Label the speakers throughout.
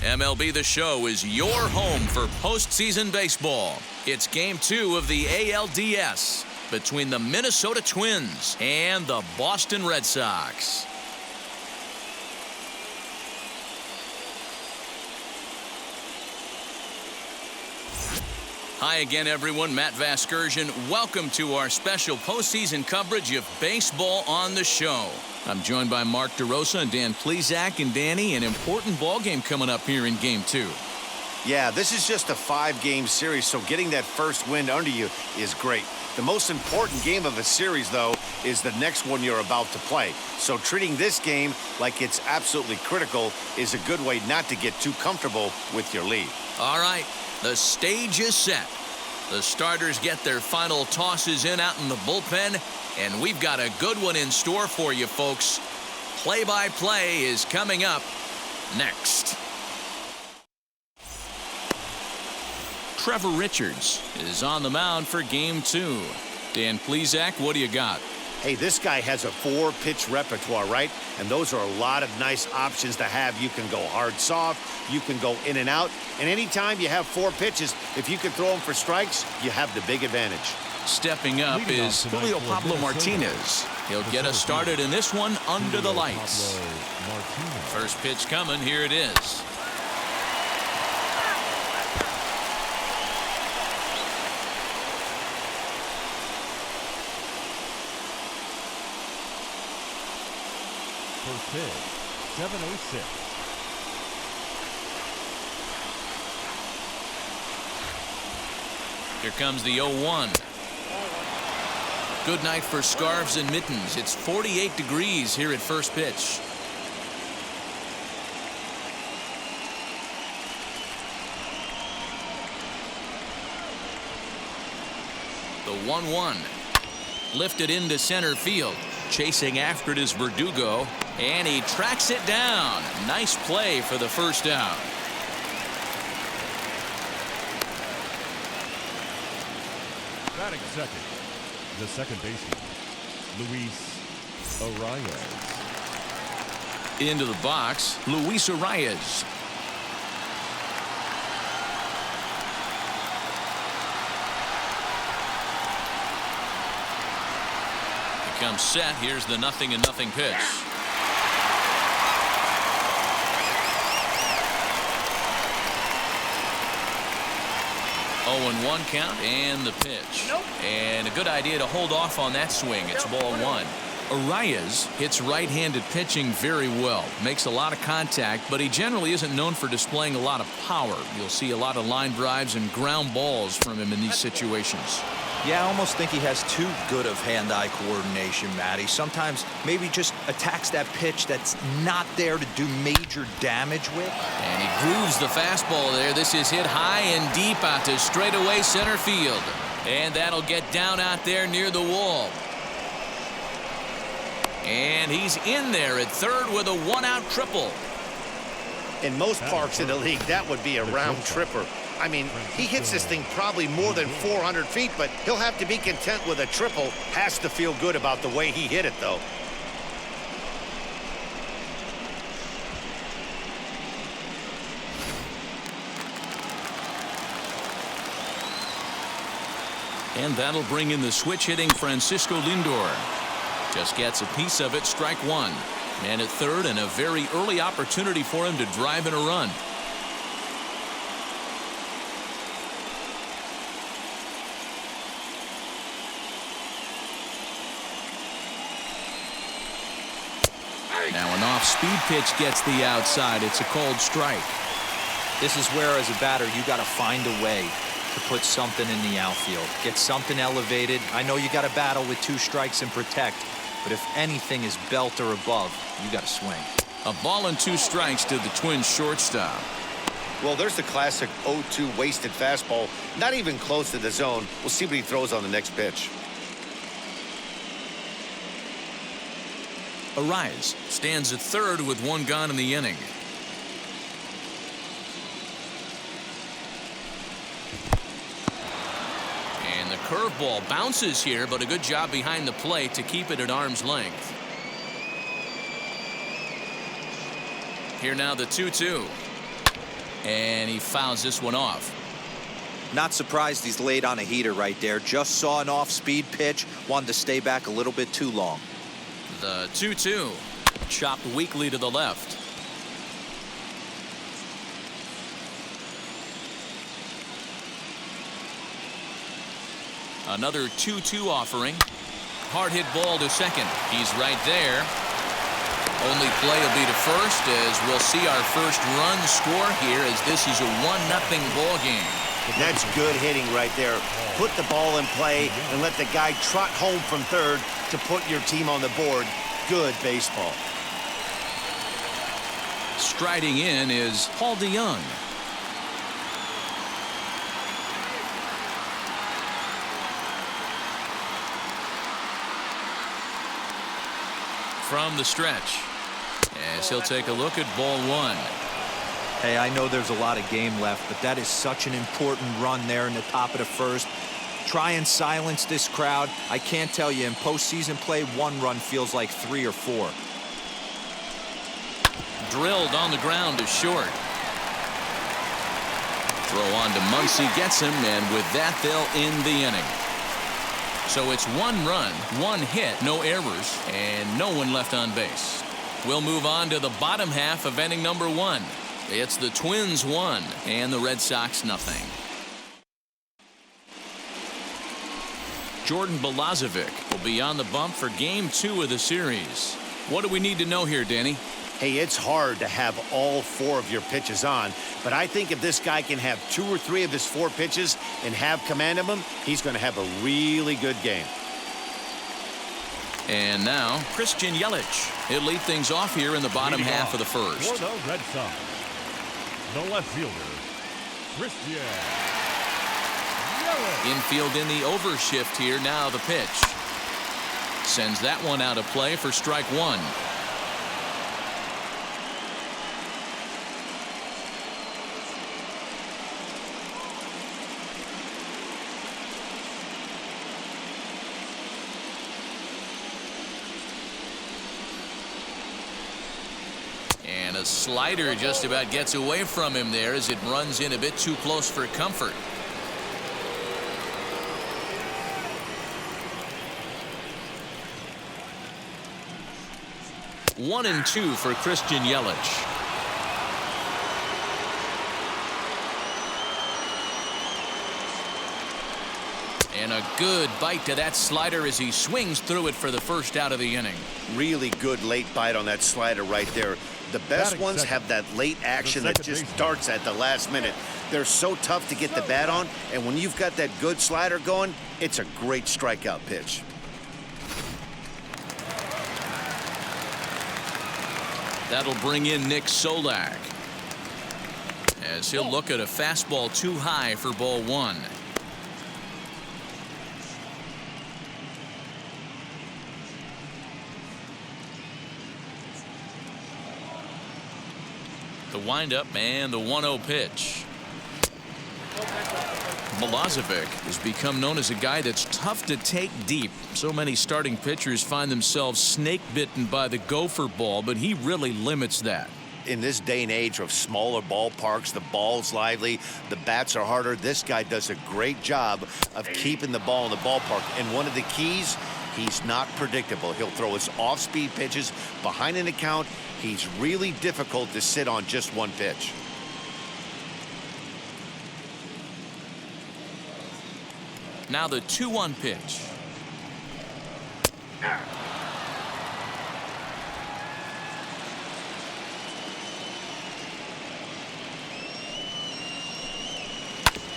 Speaker 1: MLB The Show is your home for postseason baseball. It's Game 2 of the ALDS between the Minnesota Twins and the Boston Red Sox. Hi again, everyone. Matt Vasgersian. Welcome to our special postseason coverage of Baseball on the Show. I'm joined by Mark DeRosa and Dan Plesac. And Danny, an important ball game coming up here in Game 2.
Speaker 2: Yeah, this is just a 5-game series, so getting that first win under you is great. The most important game of a series, though, is the next one you're about to play. So treating this game like it's absolutely critical is a good way not to get too comfortable with your lead.
Speaker 1: All right, the stage is set. The starters get their final tosses in out in the bullpen, and we've got a good one in store for you, folks. Play-by-play is coming up next. Trevor Richards is on the mound for Game 2. Dan Plesac, what do you got?
Speaker 2: Hey, this guy has a 4-pitch repertoire, right? And those are a lot of nice options to have. You can go hard, soft. You can go in and out. And anytime you have 4 pitches, if you can throw them for strikes, you have the big advantage.
Speaker 1: Stepping up is Julio Pablo Martinez. He'll get us started in this one under the lights. First pitch coming. Here it is.
Speaker 3: First pitch, 7-0-6.
Speaker 1: Here comes the 0-1. Good night for scarves and mittens. It's 48 degrees here at first pitch. The 1-1. Lifted into center field. Chasing after it is Verdugo, and he tracks it down. Nice play for the first down.
Speaker 3: Batting second, the second baseman, Luis Arias.
Speaker 1: Into the box, Luis Arias. Comes set. Here's the 0-0 pitch. 0-1 count and the pitch. And a good idea to hold off on that swing. It's ball 1. Arias hits right-handed pitching very well. Makes a lot of contact, but he generally isn't known for displaying a lot of power. You'll see a lot of line drives and ground balls from him in these situations.
Speaker 4: Yeah, I almost think he has too good of hand-eye coordination, Matty. Sometimes maybe just attacks that pitch that's not there to do major damage with.
Speaker 1: And he grooves the fastball there. This is hit high and deep out to straightaway center field. And that'll get down out there near the wall. And he's in there at third with a 1-out triple.
Speaker 2: In most parks in the league, that would be a round tripper. I mean, he hits this thing probably more than 400 feet, but he'll have to be content with a triple. Has to feel good about the way he hit it, though.
Speaker 1: And that'll bring in the switch-hitting Francisco Lindor. Just gets a piece of it, strike 1. And at third, and a very early opportunity for him to drive in a run. Now an off-speed pitch gets the outside. It's a called strike.
Speaker 4: This is where, as a batter, you got to find a way to put something in the outfield. Get something elevated. I know you got to battle with 2 strikes and protect, but if anything is belt or above, you got to swing.
Speaker 1: A ball and 2 strikes to the Twins shortstop.
Speaker 2: Well, there's the classic 0-2 wasted fastball. Not even close to the zone. We'll see what he throws on the next pitch.
Speaker 1: Arias stands at third with 1 gone in the inning. And the curveball bounces here, but a good job behind the plate to keep it at arm's length. Here now the 2-2. And he fouls this one off.
Speaker 4: Not surprised he's laid on a heater right there. Just saw an off-speed pitch. Wanted to stay back a little bit too long.
Speaker 1: The 2-2. Chopped weakly to the left. Another 2-2 offering. Hard hit ball to second. He's right there. Only play will be to first as we'll see our first run score here as this is a 1-0 ball game.
Speaker 2: That's good hitting right there. Put the ball in play and let the guy trot home from third to put your team on the board. Good baseball.
Speaker 1: Striding in is Paul DeYoung. From the stretch, as he'll take a look at ball one.
Speaker 4: Hey, I know there's a lot of game left, but that is such an important run there in the top of the first. Try and silence this crowd. I can't tell you, in postseason play, 1 run feels like 3 or 4.
Speaker 1: Drilled on the ground to short. Throw on to Muncy, gets him, and with that, they'll end the inning. So it's 1 run, 1 hit, no errors, and no one left on base. We'll move on to the bottom half of inning number 1. It's the Twins 1 and the Red Sox nothing. Jordan Balazovic will be on the bump for game 2 of the series. What do we need to know here, Danny?
Speaker 2: Hey, it's hard to have all 4 of your pitches on, but I think if this guy can have 2 or 3 of his 4 pitches and have command of them, he's going to have a really good game.
Speaker 1: And now, Christian Yelich. He'll lead things off here in the bottom half of the first.
Speaker 3: For the Red Sox, the left fielder, Christian Yelich.
Speaker 1: Infield in the overshift here. Now the pitch. Sends that one out of play for strike 1. And a slider just about gets away from him there as it runs in a bit too close for comfort. One and 2 for Christian Yelich. And a good bite to that slider as he swings through it for the first out of the inning.
Speaker 2: Really good late bite on that slider right there. The best ones have that late action that just starts at the last minute. They're so tough to get the bat on, and when you've got that good slider going, it's a great strikeout pitch.
Speaker 1: That'll bring in Nick Solak as he'll look at a fastball too high for ball 1. The windup and the 1-0 pitch. Balazovic has become known as a guy that's tough to take deep. So many starting pitchers find themselves snake bitten by the gopher ball, but he really limits that.
Speaker 2: In this day and age of smaller ballparks, the ball's lively, the bats are harder. This guy does a great job of keeping the ball in the ballpark. And one of the keys, he's not predictable. He'll throw his off-speed pitches behind an account. He's really difficult to sit on just one pitch.
Speaker 1: Now the 2-1 pitch.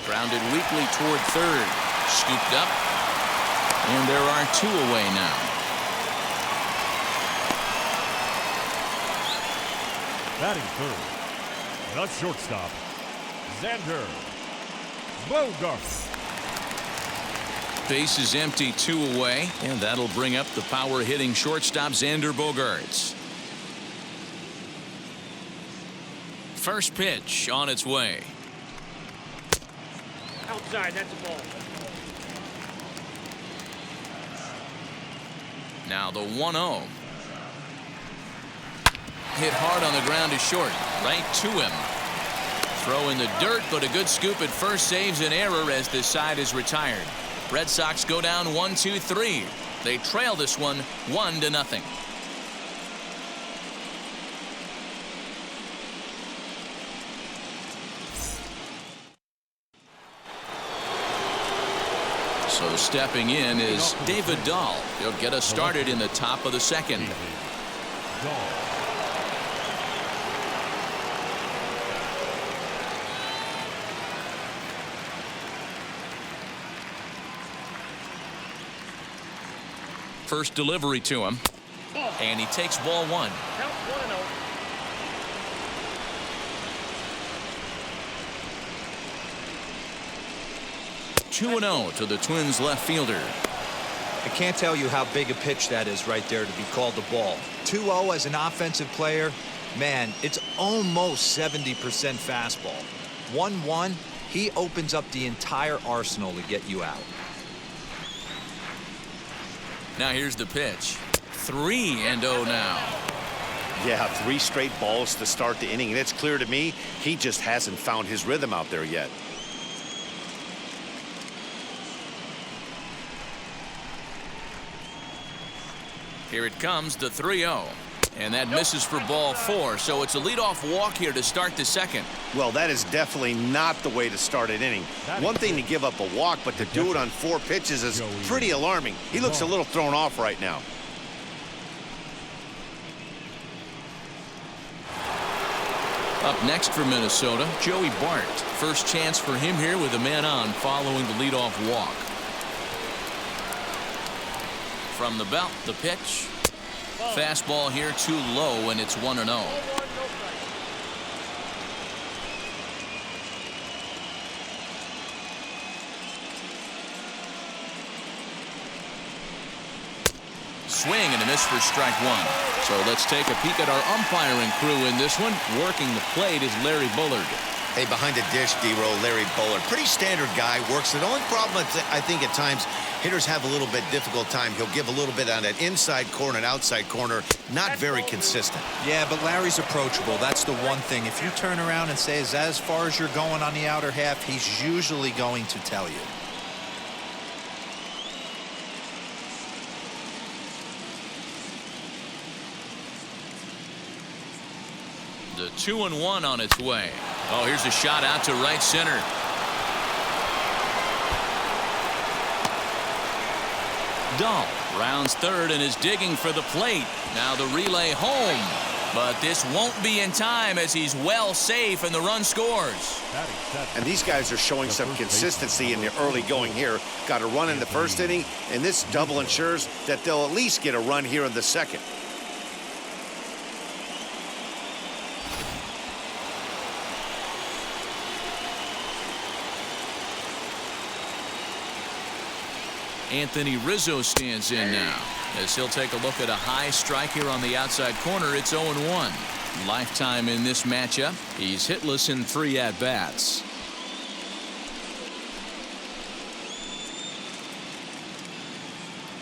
Speaker 1: Grounded weakly toward third. Scooped up. And there are 2 away now.
Speaker 3: Batting third, the shortstop, Xander Bogaerts.
Speaker 1: Base is empty, 2 away, and that'll bring up the power hitting shortstop Xander Bogaerts. First pitch on its way.
Speaker 5: Outside, that's a ball.
Speaker 1: Now the 1-0. Hit hard on the ground to short. Right to him. Throw in the dirt, but a good scoop at first saves an error as this side is retired. Red Sox go down 1-2-3. They trail this one 1-0. So stepping in is David Dahl. He'll get us started in the top of the second. First delivery to him, and he takes ball one. 2-0 to the Twins left fielder.
Speaker 4: I can't tell you how big a pitch that is right there to be called the ball. 2-0 as an offensive player, man, it's almost 70% fastball. 1-1, he opens up the entire arsenal to get you out.
Speaker 1: Now here's the pitch. 3-0 now.
Speaker 2: Yeah, 3 straight balls to start the inning, and it's clear to me he just hasn't found his rhythm out there yet.
Speaker 1: Here it comes, the 3-0. And that misses for ball 4, so it's a leadoff walk here to start the second.
Speaker 2: Well, that is definitely not the way to start an inning. One thing to give up a walk, but to do it on 4 pitches is pretty alarming. He looks a little thrown off right now.
Speaker 1: Up next for Minnesota, Joey Bart. First chance for him here with a man on following the leadoff walk. From the belt, the pitch. Fastball here too low, and it's 1-0. Swing and a miss for strike 1. So let's take a peek at our umpiring crew in this one. Working the plate is Larry Bullard.
Speaker 2: Hey, behind the dish, D-Row, Larry Bullard. Pretty standard guy, works. The only problem I think at times hitters have a little bit difficult time. He'll give a little bit on that inside corner and outside corner. Not very consistent.
Speaker 4: Yeah, but Larry's approachable. That's the one thing. If you turn around and say, is that as far as you're going on the outer half, he's usually going to tell you.
Speaker 1: The 2-1 on its way. Oh, here's a shot out to right center. Dahl rounds third and is digging for the plate. Now the relay home. But this won't be in time as he's well safe and the run scores.
Speaker 2: And these guys are showing some consistency in the early going here. Got a run in the first inning, and this double ensures that they'll at least get a run here in the second.
Speaker 1: Anthony Rizzo stands in now as he'll take a look at a high strike here on the outside corner. It's 0-1. Lifetime in this matchup. He's hitless in 3 at-bats.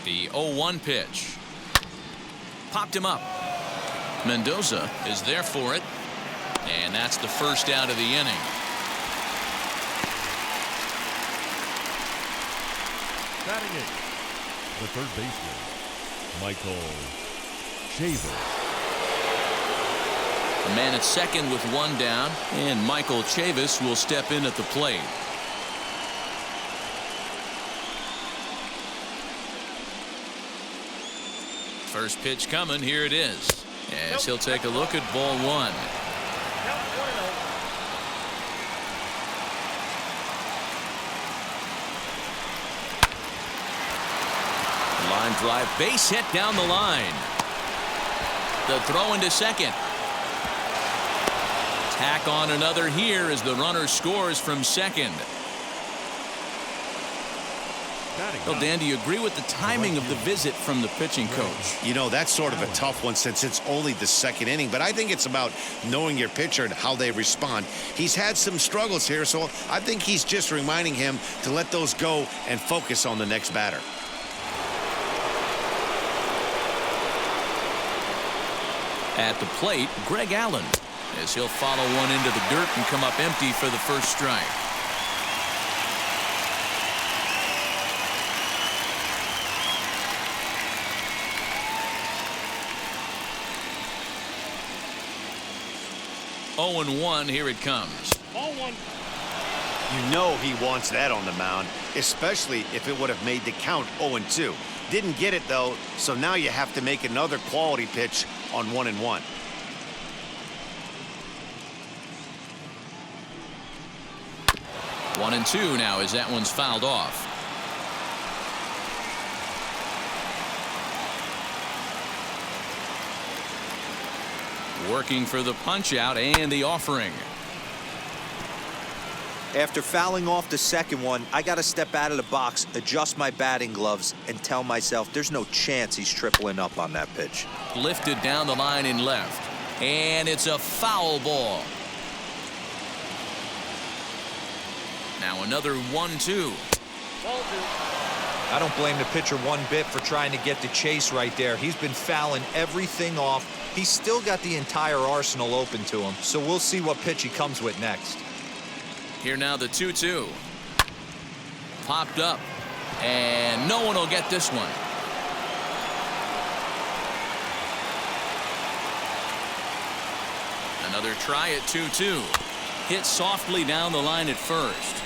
Speaker 1: The 0-1 pitch. Popped him up. Mendoza is there for it. And that's the first out of the inning.
Speaker 3: Batting it, the third baseman, Michael Chavis.
Speaker 1: A man at second with 1 down, and Michael Chavis will step in at the plate. First pitch coming, here it is. As he'll take a look at ball 1. Line drive, base hit down the line. The throw into second. Tack on another here as the runner scores from second. Well, Dan, do you agree with the timing of the visit from the pitching coach?
Speaker 2: You know, that's sort of a tough one since it's only the second inning, but I think it's about knowing your pitcher and how they respond. He's had some struggles here, so I think he's just reminding him to let those go and focus on the next batter.
Speaker 1: At the plate, Greg Allen. as he'll follow one into the dirt and come up empty for the first strike. Oh and 1, here it comes.
Speaker 3: Ball 1.
Speaker 2: You know he wants that on the mound, especially if it would have made the count 0-2. Didn't get it, though, so now you have to make another quality pitch on 1-1.
Speaker 1: One and 2 now as that one's fouled off. Working for the punch out and the offering.
Speaker 4: After fouling off the second one, I got to step out of the box, adjust my batting gloves, and tell myself there's no chance he's tripling up on that pitch.
Speaker 1: Lifted down the line in left. And it's a foul ball. Now another 1-2.
Speaker 4: I don't blame the pitcher one bit for trying to get the chase right there. He's been fouling everything off. He's still got the entire arsenal open to him, so we'll see what pitch he comes with next.
Speaker 1: Here now the 2-2. Popped up. And no one will get this one. Another try at 2-2. Hit softly down the line at first.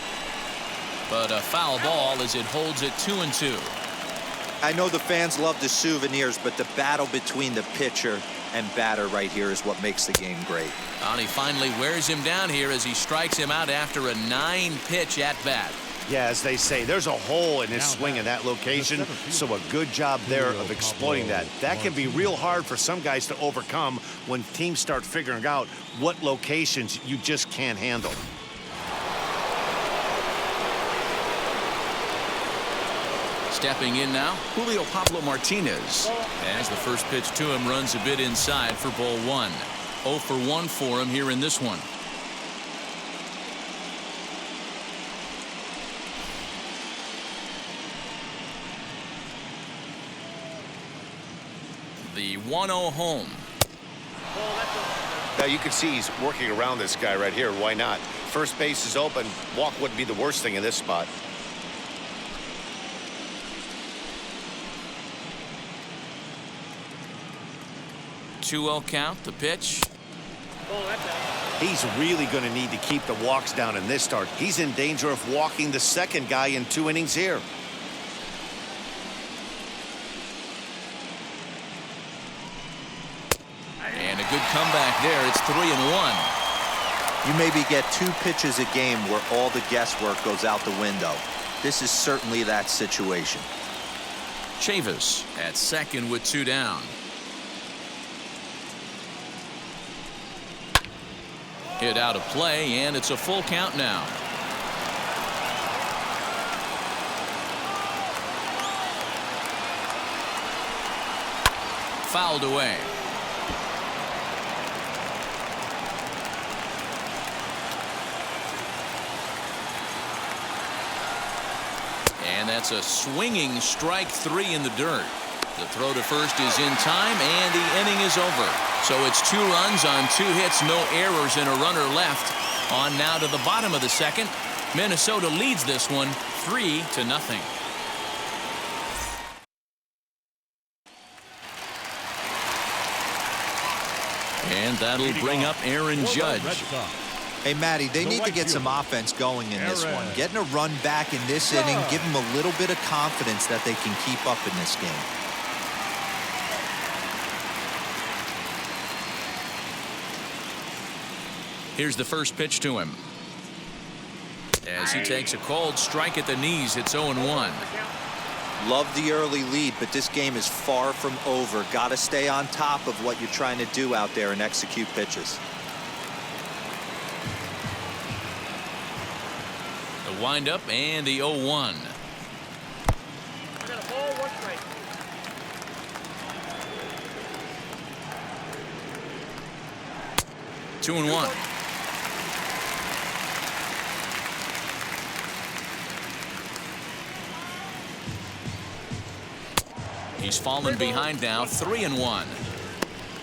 Speaker 1: But a foul ball as it holds it 2-2.
Speaker 4: I know the fans love the souvenirs, but the battle between the pitcher and batter right here is what makes the game great.
Speaker 1: And he finally wears him down here as he strikes him out after a 9-pitch at bat.
Speaker 2: Yeah, as they say, there's a hole in his swing in that location, so a good job there of exploiting that. That can be real hard for some guys to overcome when teams start figuring out what locations you just can't handle.
Speaker 1: Stepping in now, Julio Pablo Martinez. As the first pitch to him runs a bit inside for ball 1. 0 for 1 for him here in this one. The 1-0 home.
Speaker 2: Now you can see he's working around this guy right here. Why not? First base is open. Walk wouldn't be the worst thing in this spot.
Speaker 1: Two-0 count, the pitch.
Speaker 2: He's really going to need to keep the walks down in this start. He's in danger of walking the second guy in 2 innings here.
Speaker 1: And a good comeback there. It's 3-1.
Speaker 4: You maybe get 2 pitches a game where all the guesswork goes out the window. This is certainly that situation.
Speaker 1: Chavis at second with 2 down. Hit out of play, and it's a full count now. Fouled away. And that's a swinging strike 3 in the dirt. The throw to first is in time, and the inning is over. So it's 2 runs on 2 hits, no errors, and a runner left. On now to the bottom of the second. Minnesota leads this one 3-0. And that'll bring up Aaron Judge.
Speaker 4: Hey, Matty, they need to get some offense going in this one. Getting a run back in this inning, give them a little bit of confidence that they can keep up in this game.
Speaker 1: Here's the first pitch to him. As he takes a cold strike at the knees, it's 0-1.
Speaker 4: Love the early lead, but this game is far from over. Got to stay on top of what you're trying to do out there and execute pitches.
Speaker 1: The windup and the 0-1. 2-1. He's fallen behind now, 3-1.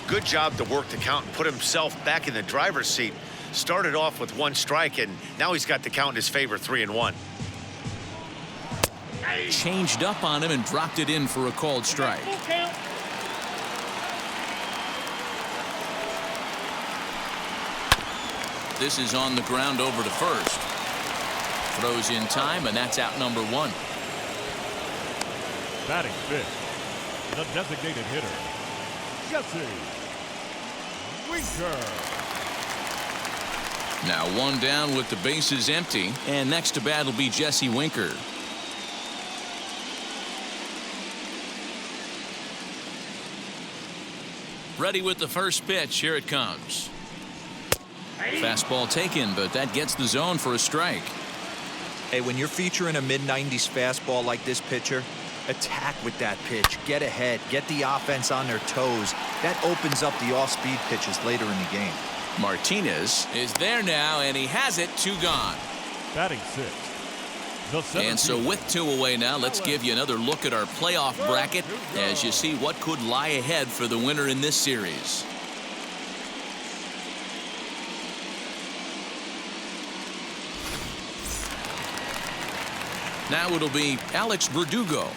Speaker 2: Good job to work the count and put himself back in the driver's seat. Started off with 1 strike, and now he's got the count in his favor, 3-1.
Speaker 1: Changed up on him and dropped it in for a called strike. This is on the ground over to first. Throws in time, and that's out number 1.
Speaker 3: Batting fifth, the designated hitter, Jesse Winker.
Speaker 1: Now 1 down with the bases empty, and next to bat will be Jesse Winker. Ready with the first pitch. Here it comes. Fastball taken, but that gets the zone for a strike.
Speaker 4: Hey, when you're featuring a mid-90s fastball like this pitcher, attack with that pitch. Get ahead. Get the offense on their toes. That opens up the off-speed pitches later in the game.
Speaker 1: Martinez is there now, and he has it. 2 gone.
Speaker 3: Batting sixth, the center
Speaker 1: And so
Speaker 3: fielder,
Speaker 1: with 2 away now, let's give you another look at our playoff bracket as you see what could lie ahead for the winner in this series. Now it'll be Alex Verdugo.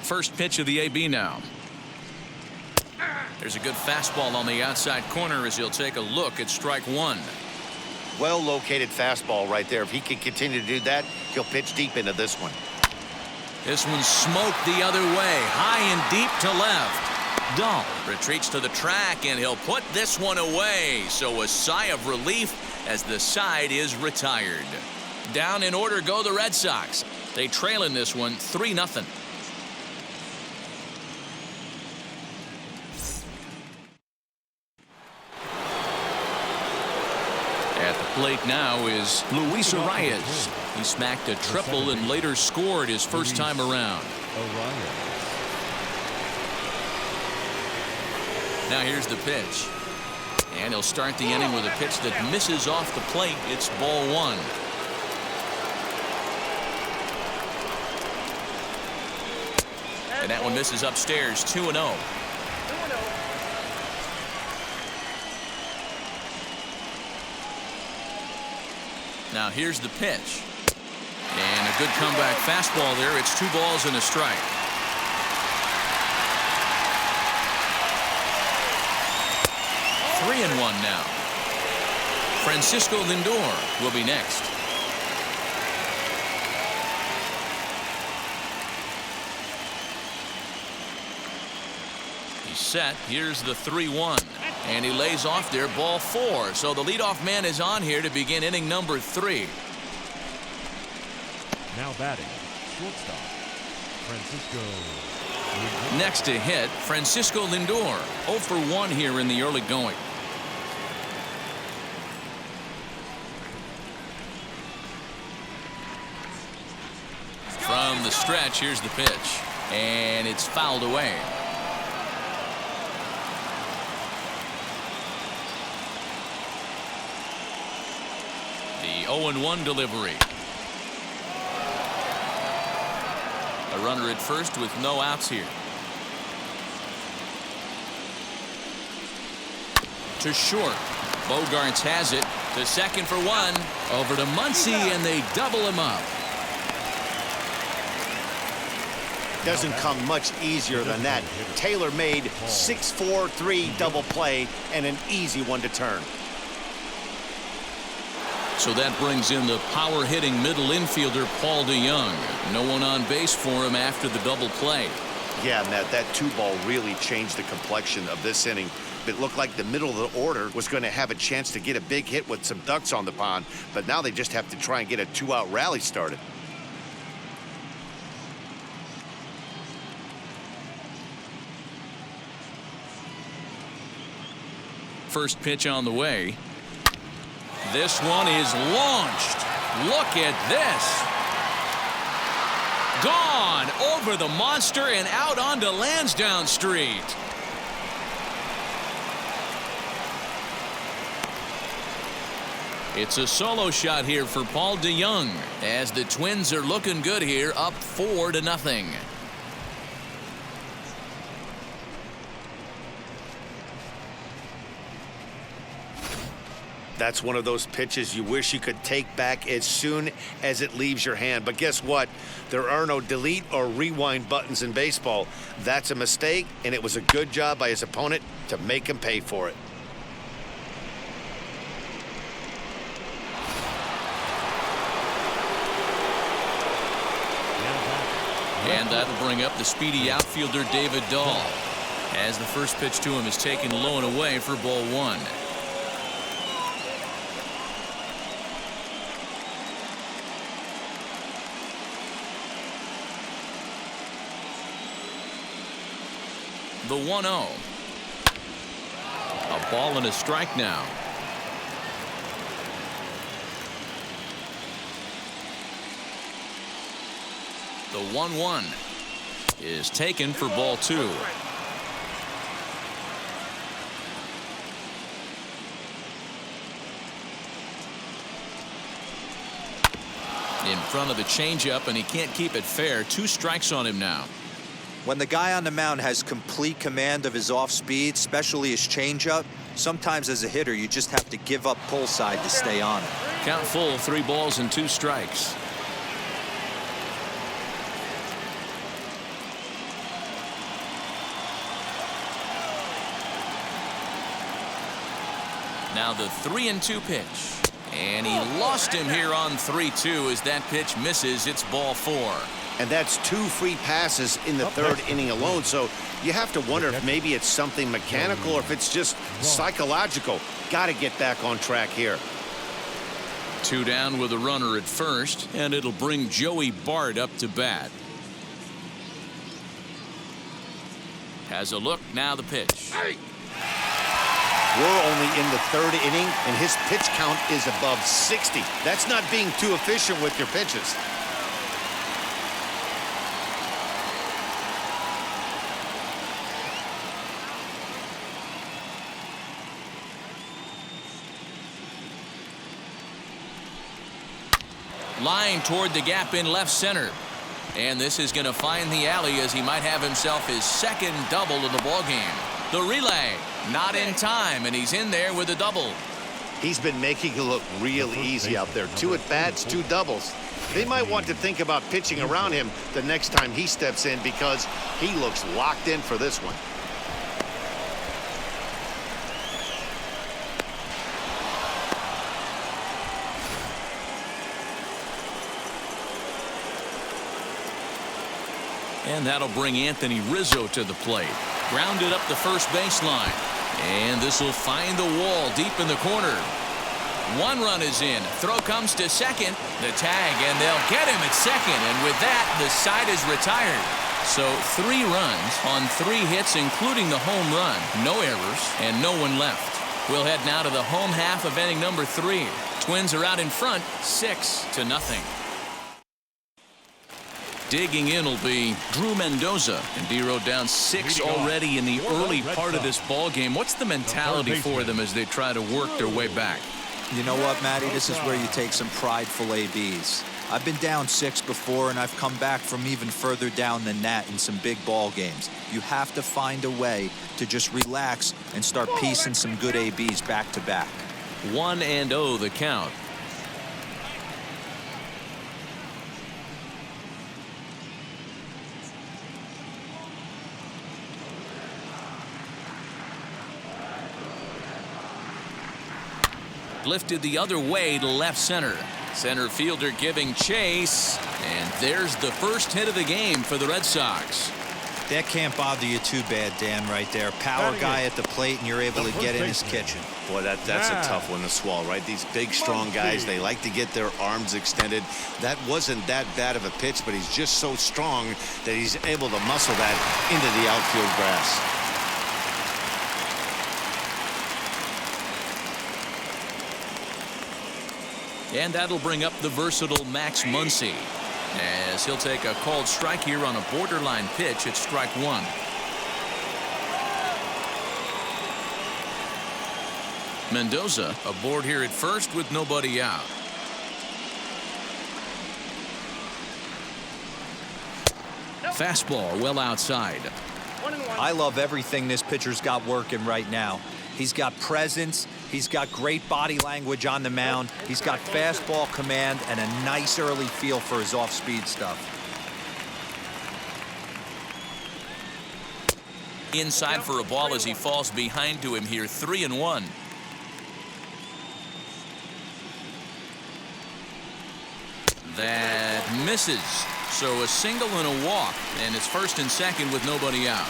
Speaker 1: First pitch of the AB now. There's a good fastball on the outside corner as he'll take a look at strike 1.
Speaker 2: Well-located fastball right there. If he can continue to do that, he'll pitch deep into this one.
Speaker 1: This one's smoked the other way, high and deep to left. Dahl retreats to the track, and he'll put this one away. So a sigh of relief as the side is retired. Down in order go the Red Sox. They trail in this one 3-0. At the plate now is Luis Arias. He smacked a triple and later scored his first time around. Now here's the pitch. And he'll start the inning with a pitch that misses off the plate. It's ball 1. And that one misses upstairs. 2-0. Now here's the pitch. And a good comeback fastball there. It's 2 balls and a strike. Three and 1 now. Francisco Lindor will be next. He's set. Here's the 3-1. And he lays off there, ball 4. So the leadoff man is on here to begin inning number 3.
Speaker 3: Now batting, shortstop, Francisco Lindor.
Speaker 1: Next to hit, Francisco Lindor. 0 for 1 here in the early going. From the stretch, here's the pitch. And it's fouled away. The 0-1 delivery. A runner at first with no outs here. To short. Bogarts has it. To second for 1. Over to Muncy, and they double him up.
Speaker 2: Doesn't come much easier than that. Taylor made 6-4-3 double play and an easy one to turn.
Speaker 1: So that brings in the power hitting middle infielder Paul DeYoung. No one on base for him after the double play.
Speaker 2: Yeah, Matt, that 2-ball really changed the complexion of this inning. It looked like the middle of the order was going to have a chance to get a big hit with some ducks on the pond, but now they just have to try and get a 2-out rally started.
Speaker 1: First pitch on the way. This one is launched. Look at this. Gone over the monster and out onto Lansdowne Street. It's a solo shot here for Paul DeYoung as the Twins are looking good here, up 4-0.
Speaker 2: That's one of those pitches you wish you could take back as soon as it leaves your hand. But guess what? There are no delete or rewind buttons in baseball. That's a mistake, and it was a good job by his opponent to make him pay for it.
Speaker 1: And that'll bring up the speedy outfielder David Dahl as the first pitch to him is taken low and away for ball 1. The 1-0. A ball and a strike now. The 1-1 is taken for ball 2. In front of the changeup, and he can't keep it fair. 2 strikes on him now.
Speaker 4: When the guy on the mound has complete command of his off speed, especially his changeup, sometimes as a hitter you just have to give up pull side to stay on it.
Speaker 1: Count full, 3 balls and 2 strikes. Now the 3-2 pitch, and he lost him here on 3-2 as that pitch misses. It's ball 4.
Speaker 2: And that's 2 free passes in the 3rd inning alone. So you have to wonder if maybe it's something mechanical or if it's just psychological. Got to get back on track here.
Speaker 1: 2 down with a runner at first, and it'll bring Joey Bart up to bat. Has a look, now the pitch.
Speaker 2: We're only in the 3rd inning, and his pitch count is above 60. That's not being too efficient with your pitches.
Speaker 1: Line toward the gap in left center. And this is going to find the alley as he might have himself his 2nd double of the ballgame. The relay, not in time, and he's in there with a double.
Speaker 2: He's been making it look real easy out there. 2 at-bats, 2 doubles. They might want to think about pitching around him the next time he steps in because he looks locked in for this one.
Speaker 1: And that'll bring Anthony Rizzo to the plate. Grounded up the first baseline. And this will find the wall deep in the corner. 1 run is in. Throw comes to second. The tag, and they'll get him at second. And with that, the side is retired. So 3 runs on 3 hits, including the home run. No errors and no one left. We'll head now to the home half of inning number 3. Twins are out in front, 6-0. Digging in will be Drew Mendoza, and Dero down 6 already in the early part of this ball game. What's the mentality for them as they try to work their way back?
Speaker 4: You know what, Matty? This is where you take some prideful ABs. I've been down 6 before, and I've come back from even further down than that in some big ball games. You have to find a way to just relax and start piecing some good ABs back to back.
Speaker 1: 1-0 the count. Lifted the other way to left center. Center fielder giving chase. And there's the first hit of the game for the Red Sox.
Speaker 4: That can't bother you too bad, Dan, right there. Power guy at the plate, and you're able to get in his kitchen.
Speaker 2: Boy, that's a tough one to swallow, right? These big, strong guys, they like to get their arms extended. That wasn't that bad of a pitch, but he's just so strong that he's able to muscle that into the outfield grass.
Speaker 1: And that'll bring up the versatile Max Muncy, as he'll take a called strike here on a borderline pitch at strike 1. Mendoza aboard here at first with nobody out. Fastball well outside.
Speaker 4: I love everything this pitcher's got working right now. He's got presence. He's got great body language on the mound. He's got fastball command and a nice early feel for his off-speed stuff.
Speaker 1: Inside for a ball as he falls behind to him here. 3-1. That misses. So a single and a walk, and it's first and second with nobody out.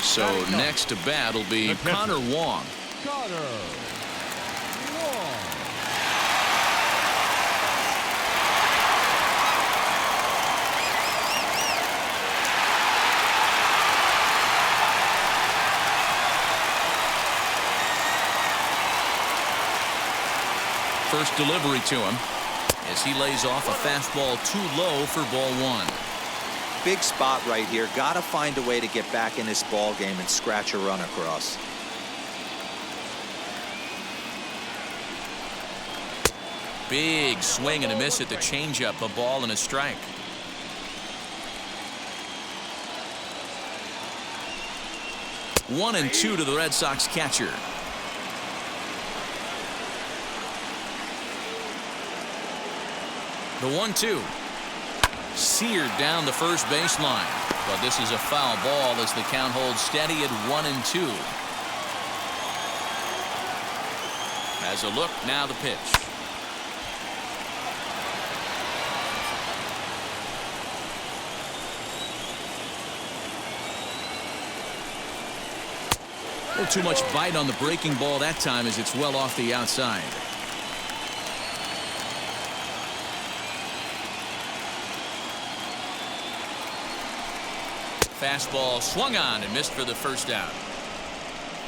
Speaker 1: So next to bat will be Connor Wong. First delivery to him as he lays off a fastball too low for ball one.
Speaker 4: Big spot right here. Got to find a way to get back in this ball game and scratch a run across.
Speaker 1: Big swing and a miss at the changeup. A ball and a strike. One and two to the Red Sox catcher. The 1-2. Seared down the first baseline. But this is a foul ball as the count holds steady at 1-2. As a look, now the pitch. A little too much bite on the breaking ball that time as it's well off the outside. Fastball swung on and missed for the first out.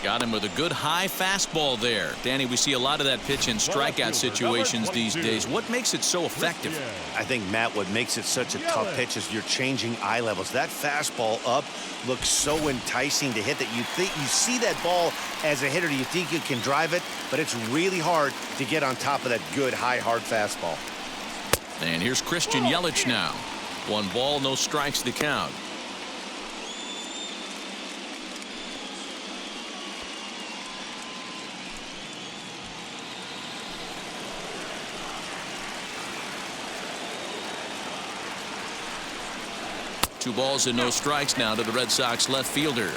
Speaker 1: Got him with a good high fastball there. Danny, we see a lot of that pitch in strikeout situations these days. What makes it so effective?
Speaker 2: I think, Matt, what makes it such a tough pitch is you're changing eye levels. That fastball up looks so enticing to hit that you think you see that ball as a hitter. You think you can drive it, but it's really hard to get on top of that good high hard fastball.
Speaker 1: And here's Christian Yelich now. 1 ball, no strikes to count. Two balls and no strikes now to the Red Sox left fielder.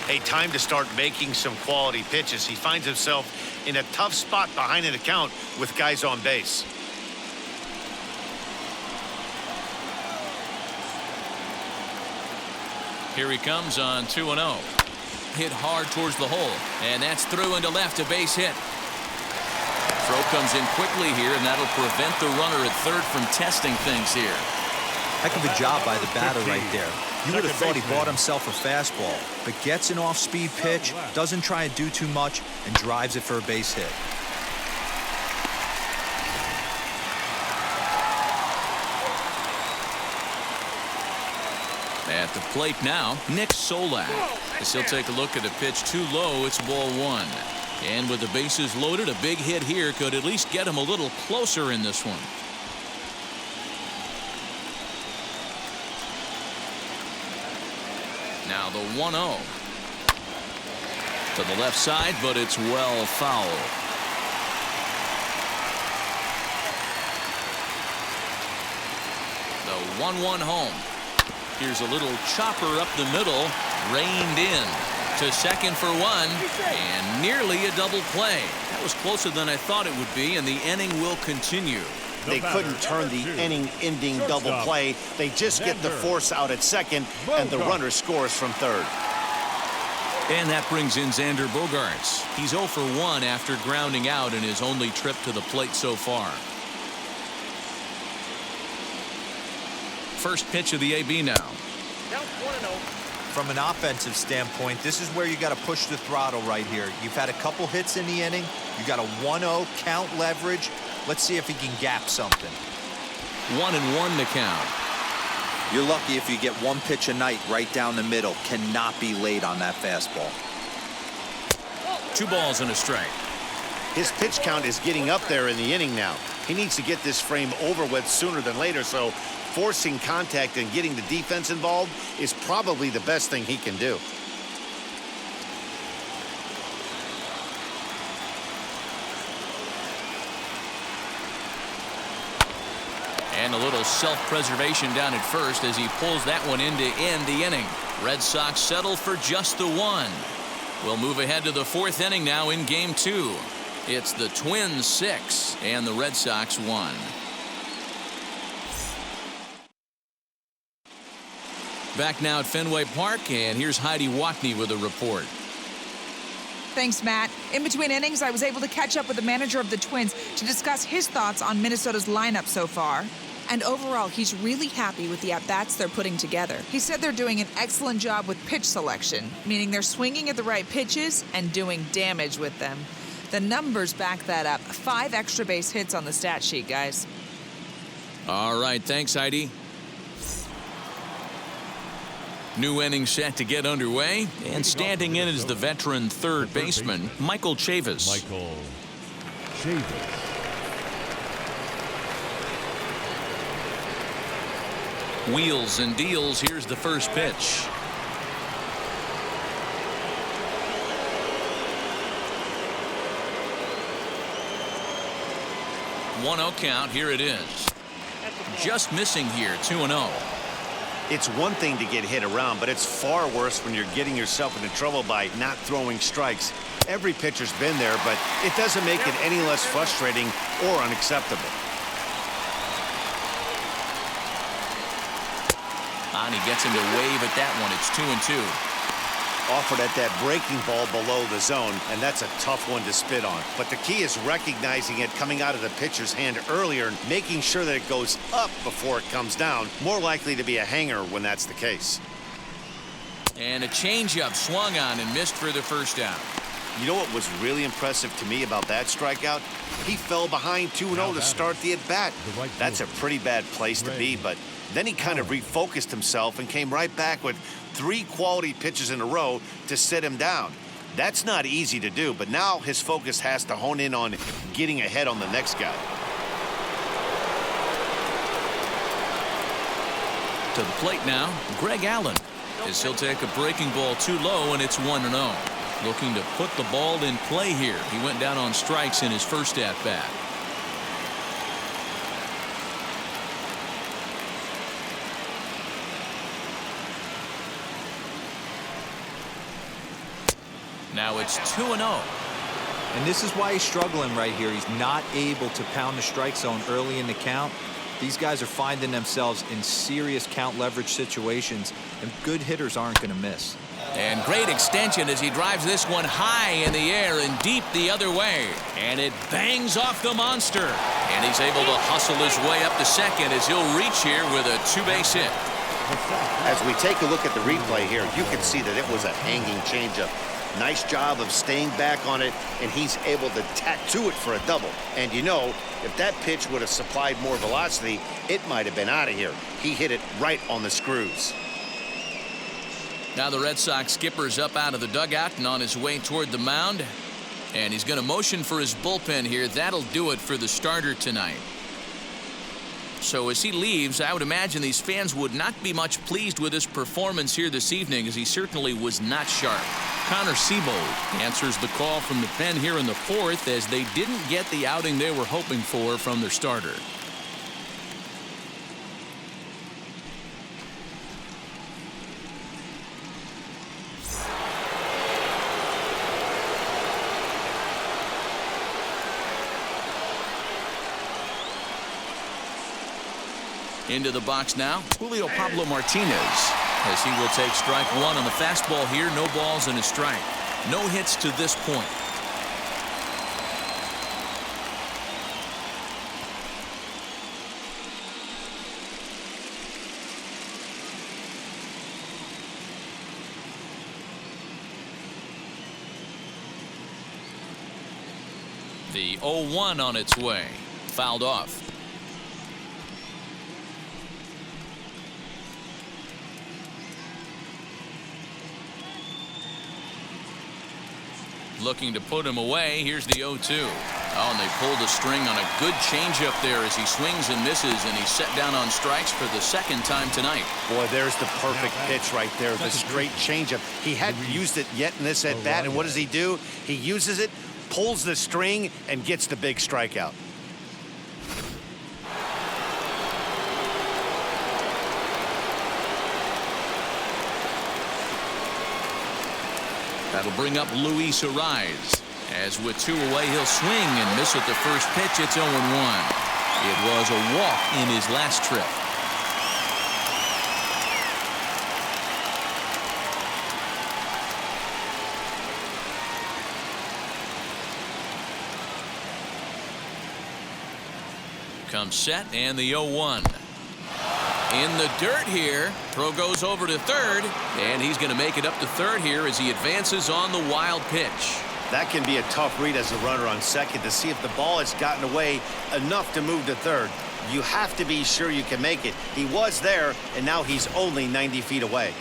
Speaker 2: Hey, time to start making some quality pitches. He finds himself in a tough spot behind an account with guys on base.
Speaker 1: Here he comes on 2-0. Hit hard towards the hole, and that's through into left, a base hit. Throw comes in quickly here, and that'll prevent the runner at third from testing things here.
Speaker 4: Heck of a job by the batter right there. You would have thought he bought himself a fastball, but gets an off-speed pitch, doesn't try and do too much, and drives it for a base hit.
Speaker 1: At the plate now, Nick Solak. As he'll take a look at a pitch too low, it's ball one. And with the bases loaded, a big hit here could at least get him a little closer in this one. Now the 1-0. To the left side, but it's well foul. The 1-1 home. Here's a little chopper up the middle, reined in to second for one, and nearly a double play. That was closer than I thought it would be, and the inning will continue.
Speaker 2: They couldn't turn the inning-ending double play. They just get the force out at second, and the runner scores from third.
Speaker 1: And that brings in Xander Bogaerts. He's 0 for 1 after grounding out in his only trip to the plate so far. First pitch of the AB now.
Speaker 4: From an offensive standpoint, this is where you got to push the throttle right here. You've had a couple hits in the inning. You got a 1-0 count leverage. Let's see if he can gap something.
Speaker 1: 1-1 to count.
Speaker 4: You're lucky if you get one pitch a night right down the middle. Cannot be late on that fastball.
Speaker 1: 2 balls and a strike.
Speaker 2: His pitch count is getting up there in the inning now. He needs to get this frame over with sooner than later, so forcing contact and getting the defense involved is probably the best thing he can do.
Speaker 1: And a little self-preservation down at first as he pulls that one in to end the inning. Red Sox settle for just the 1. We'll move ahead to the 4th inning now in Game 2. It's the Twins 6 and the Red Sox 1. Back now at Fenway Park, and here's Heidi Watney with a report.
Speaker 5: Thanks, Matt. In between innings, I was able to catch up with the manager of the Twins to discuss his thoughts on Minnesota's lineup so far. And overall, he's really happy with the at-bats they're putting together. He said they're doing an excellent job with pitch selection, meaning they're swinging at the right pitches and doing damage with them. The numbers back that up. 5 extra base hits on the stat sheet, guys.
Speaker 1: All right, thanks, Heidi. New inning set to get underway, and standing in is the veteran third baseman, Michael Chavis.
Speaker 3: Michael Chavis.
Speaker 1: Wheels and deals. Here's the first pitch. 1-0 count. Here it is. Just missing here. 2-0.
Speaker 2: It's one thing to get hit around, but it's far worse when you're getting yourself into trouble by not throwing strikes. Every pitcher's been there, but it doesn't make it any less frustrating or unacceptable.
Speaker 1: And he gets him to wave at that one. It's 2-2.
Speaker 2: Offered at that breaking ball below the zone, and that's a tough one to spit on. But the key is recognizing it coming out of the pitcher's hand earlier and making sure that it goes up before it comes down. More likely to be a hanger when that's the case.
Speaker 1: And a changeup swung on and missed for the first out.
Speaker 2: You know what was really impressive to me about that strikeout? He fell behind 2-0 to start the at-bat. That's a pretty bad place to be, but then he kind of refocused himself and came right back with 3 quality pitches in a row to set him down. That's not easy to do, but now his focus has to hone in on getting ahead on the next guy.
Speaker 1: To the plate now, Greg Allen, as he'll take a breaking ball too low, and it's 1-0. Looking to put the ball in play here. He went down on strikes in his first at-bat. Now it's 2-0.
Speaker 4: And this is why he's struggling right here. He's not able to pound the strike zone early in the count. These guys are finding themselves in serious count leverage situations, and good hitters aren't going to miss.
Speaker 1: And great extension as he drives this one high in the air and deep the other way. And it bangs off the monster. And he's able to hustle his way up to second as he'll reach here with a 2-base hit.
Speaker 2: As we take a look at the replay here, you can see that it was a hanging changeup. Nice job of staying back on it, and he's able to tattoo it for a double. And you know, if that pitch would have supplied more velocity, it might have been out of here. He hit it right on the screws.
Speaker 1: Now the Red Sox skipper's up out of the dugout and on his way toward the mound. And he's going to motion for his bullpen here. That'll do it for the starter tonight. So as he leaves, I would imagine these fans would not be much pleased with his performance here this evening, as he certainly was not sharp. Connor Siebold answers the call from the pen here in the 4th, as they didn't get the outing they were hoping for from their starter. Into the box now, Julio Pablo Martinez, as he will take strike 1 on the fastball here. No balls and a strike. No hits to this point. The 0-1 on its way. Fouled off. looking to put him away. Here's the 0-2. Oh, and they pulled a string on a good changeup there as he swings and misses, and he's set down on strikes for the second time tonight.
Speaker 2: Boy, there's the perfect pitch right there, the straight changeup. He hadn't used it yet in this at-bat, and what does he do? He uses it, pulls the string, and gets the big strikeout.
Speaker 1: That'll bring up Luis Ariz. As with 2 away, he'll swing and miss at the first pitch. It's 0-1. It was a walk in his last trip. Comes set and the 0-1. In the dirt here. Throw goes over to third, and he's going to make it up to third here as he advances on the wild pitch.
Speaker 2: That can be a tough read as a runner on second to see if the ball has gotten away enough to move to third. You have to be sure you can make it. He was there, and now he's only 90 feet away.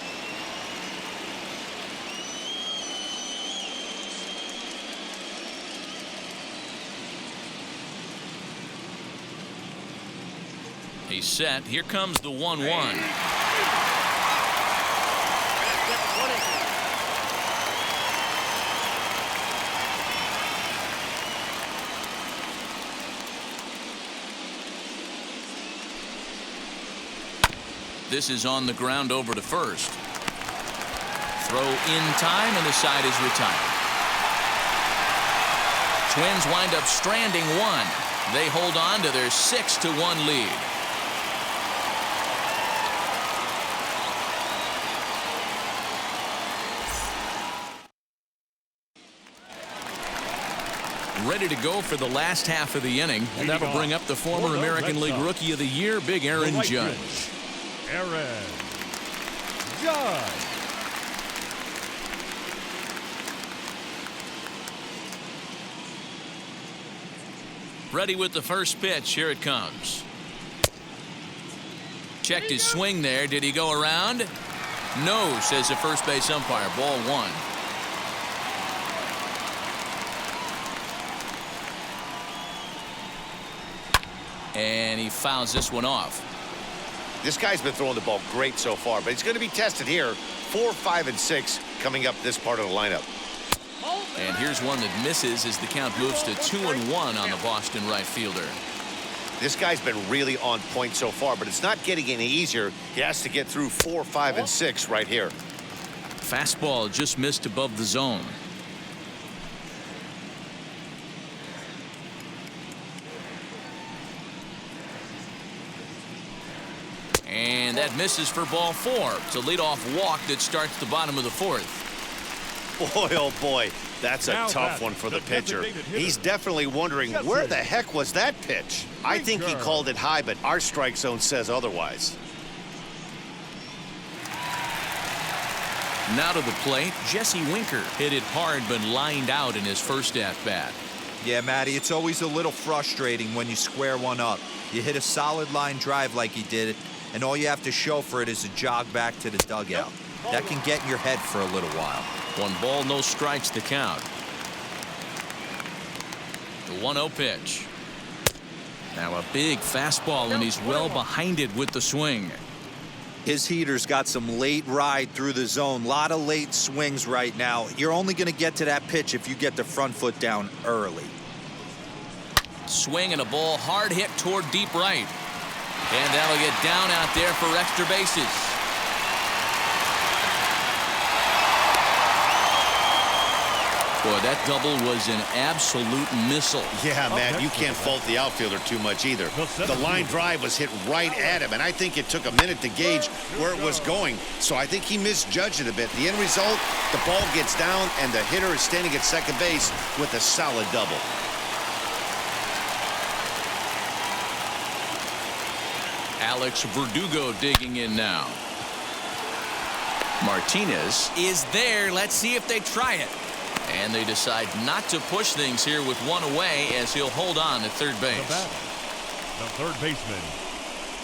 Speaker 1: He's set. Here comes the 1-1. This is on the ground over to first. Throw in time, and the side is retired. Twins wind up stranding one. They hold on to their 6-1 lead. Ready to go for the last half of the inning, and that'll bring up the former American League Rookie of the Year, Big Aaron Judge.
Speaker 3: Aaron Judge.
Speaker 1: Ready with the first pitch. Here it comes. Checked his swing there. Did he go around? No, says the first base umpire. Ball 1. And he fouls this one off.
Speaker 2: This guy's been throwing the ball great so far, but he's going to be tested here. 4, 5, and 6 coming up this part of the lineup.
Speaker 1: And here's one that misses as the count moves to 2-1 on the Boston right fielder.
Speaker 2: This guy's been really on point so far, but it's not getting any easier. He has to get through 4, 5, and 6 right here.
Speaker 1: Fastball just missed above the zone. And that misses for ball 4. It's a leadoff walk that starts the bottom of the 4th.
Speaker 2: Boy, oh boy, that's a tough one for the pitcher. He's definitely wondering, where the heck was that pitch? I think he called it high, but our strike zone says otherwise.
Speaker 1: Now to the plate, Jesse Winker hit it hard but lined out in his first at-bat.
Speaker 4: Yeah, Matty, it's always a little frustrating when you square one up. You hit a solid line drive like he did, and all you have to show for it is a jog back to the dugout. That can get in your head for a little while.
Speaker 1: 1 ball, no strikes to count. The 1-0 pitch. Now a big fastball, and he's well behind it with the swing.
Speaker 4: His heater's got some late ride through the zone. A lot of late swings right now. You're only going to get to that pitch if you get the front foot down early.
Speaker 1: Swing and a ball hard hit toward deep right. And that'll get down out there for extra bases. Boy, that double was an absolute missile.
Speaker 2: Yeah, man, you can't fault the outfielder too much either. The line drive was hit right at him, and I think it took a minute to gauge where it was going. So I think he misjudged it a bit. The end result, the ball gets down, and the hitter is standing at second base with a solid double.
Speaker 1: Alex Verdugo digging in now. Martinez is there. Let's see if they try it. And they decide not to push things here with 1 away as he'll hold on at third base.
Speaker 3: The third baseman,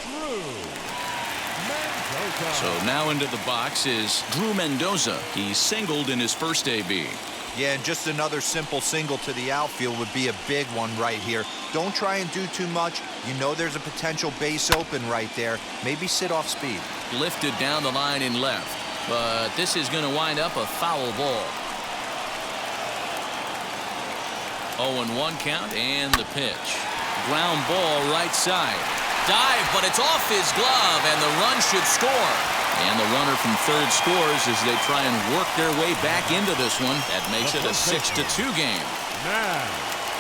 Speaker 3: Drew Mendoza.
Speaker 1: So now into the box is Drew Mendoza. He singled in his first AB.
Speaker 4: Yeah, and just another simple single to the outfield would be a big one right here. Don't try and do too much. You know there's a potential base open right there. Maybe sit off speed.
Speaker 1: Lifted down the line in left, but this is going to wind up a foul ball. 0-1 count and the pitch. Ground ball right side. Dive, but it's off his glove, and the run should score. And the runner from third scores as they try and work their way back into this one. That makes it a 6-2 game.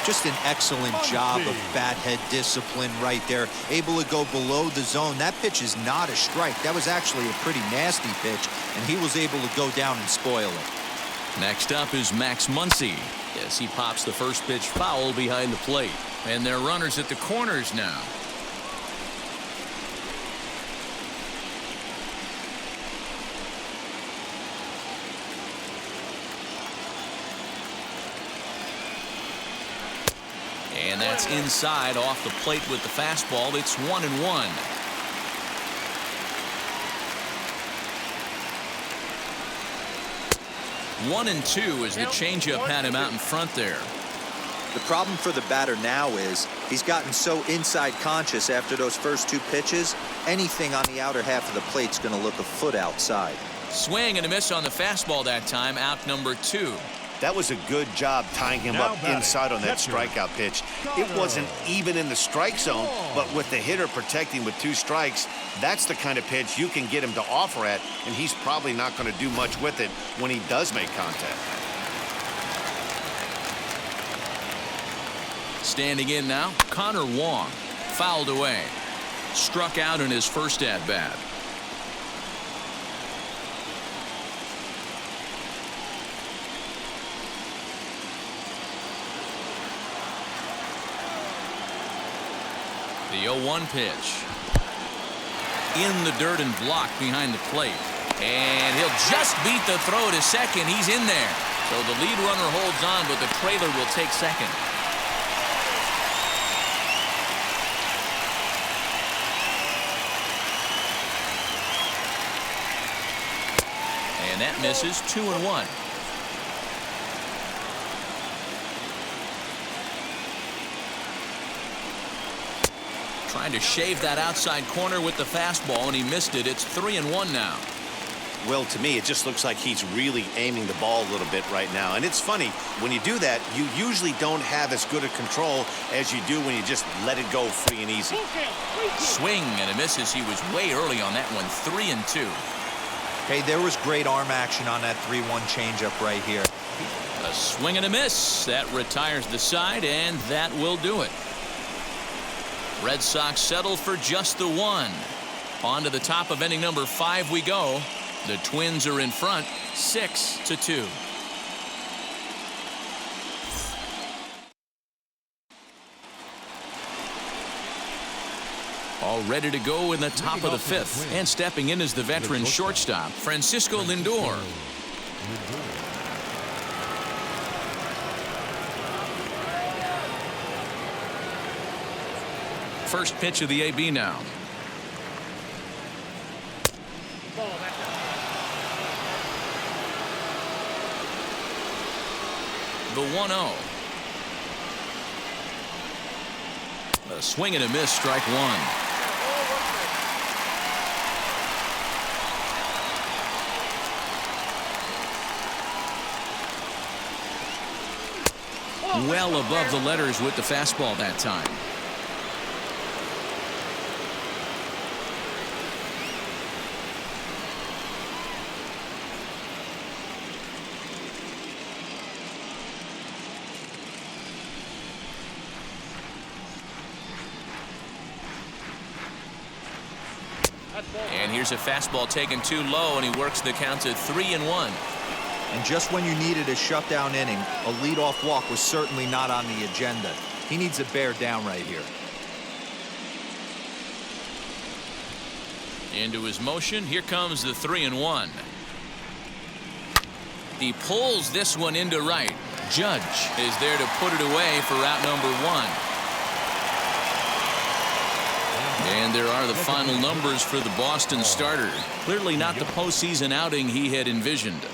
Speaker 4: Just an excellent job of bat head discipline right there. Able to go below the zone. That pitch is not a strike. That was actually a pretty nasty pitch, and he was able to go down and spoil it.
Speaker 1: Next up is Max Muncy as he pops the first pitch foul behind the plate. And they're runners at the corners now. And that's inside off the plate with the fastball. It's 1-1. One and two as the changeup had him out in front there.
Speaker 4: The problem for the batter now is he's gotten so inside conscious after those first two pitches. Anything on the outer half of the plate's going to look a foot outside.
Speaker 1: Swing and a miss on the fastball that time. Out number 2.
Speaker 2: That was a good job tying him up inside on that strikeout pitch. It wasn't even in the strike zone, but with the hitter protecting with 2 strikes, that's the kind of pitch you can get him to offer at, and he's probably not going to do much with it when he does make contact.
Speaker 1: Standing in now, Connor Wong. Fouled away. Struck out in his first at-bat. The 0-1 pitch. In the dirt and blocked behind the plate. And he'll just beat the throw to second. He's in there. So the lead runner holds on, but the trailer will take second. And that misses. 2-1. Trying to shave that outside corner with the fastball, and he missed it. It's 3-1 now.
Speaker 2: Well, to me, it just looks like he's really aiming the ball a little bit right now. And it's funny, when you do that, you usually don't have as good a control as you do when you just let it go free and easy.
Speaker 1: Swing and a misses. He was way early on that one. 3-2.
Speaker 4: Hey, there was great arm action on that 3-1 changeup right here.
Speaker 1: A swing and a miss. That retires the side, and that will do it. Red Sox settle for just the 1. On to the top of inning number 5 we go. The Twins are in front, 6-2. All ready to go in the top of the 5th. And stepping in is the veteran shortstop, Francisco Lindor. First pitch of the AB now. The 1-0. A swing and a miss, strike 1. Well above the letters with the fastball that time. And here's a fastball taken too low, and he works the count to 3-1.
Speaker 4: And just when you needed a shutdown inning, a leadoff walk was certainly not on the agenda. He needs to bear down right here.
Speaker 1: Into his motion. Here comes the 3-1. He pulls this one into right. Judge is there to put it away for out number 1. And there are the final numbers for the Boston starter. Clearly not the postseason outing he had envisioned.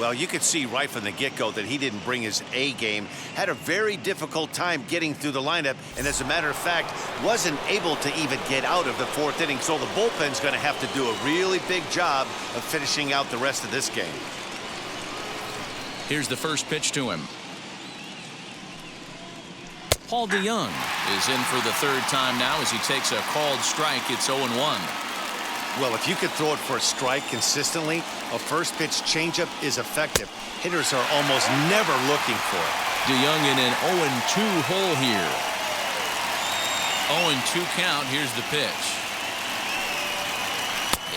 Speaker 2: Well, you could see right from the get-go that he didn't bring his A game, had a very difficult time getting through the lineup, and as a matter of fact, wasn't able to even get out of the fourth inning. So the bullpen's going to have to do a really big job of finishing out the rest of this game.
Speaker 1: Here's the first pitch to him. Paul DeYoung is in for the third time now as he takes a called strike. It's 0-1.
Speaker 2: Well, if you could throw it for a strike consistently, a first pitch changeup is effective. Hitters are almost never looking for it.
Speaker 1: DeYoung in an 0-2 hole here. 0-2 count. Here's the pitch.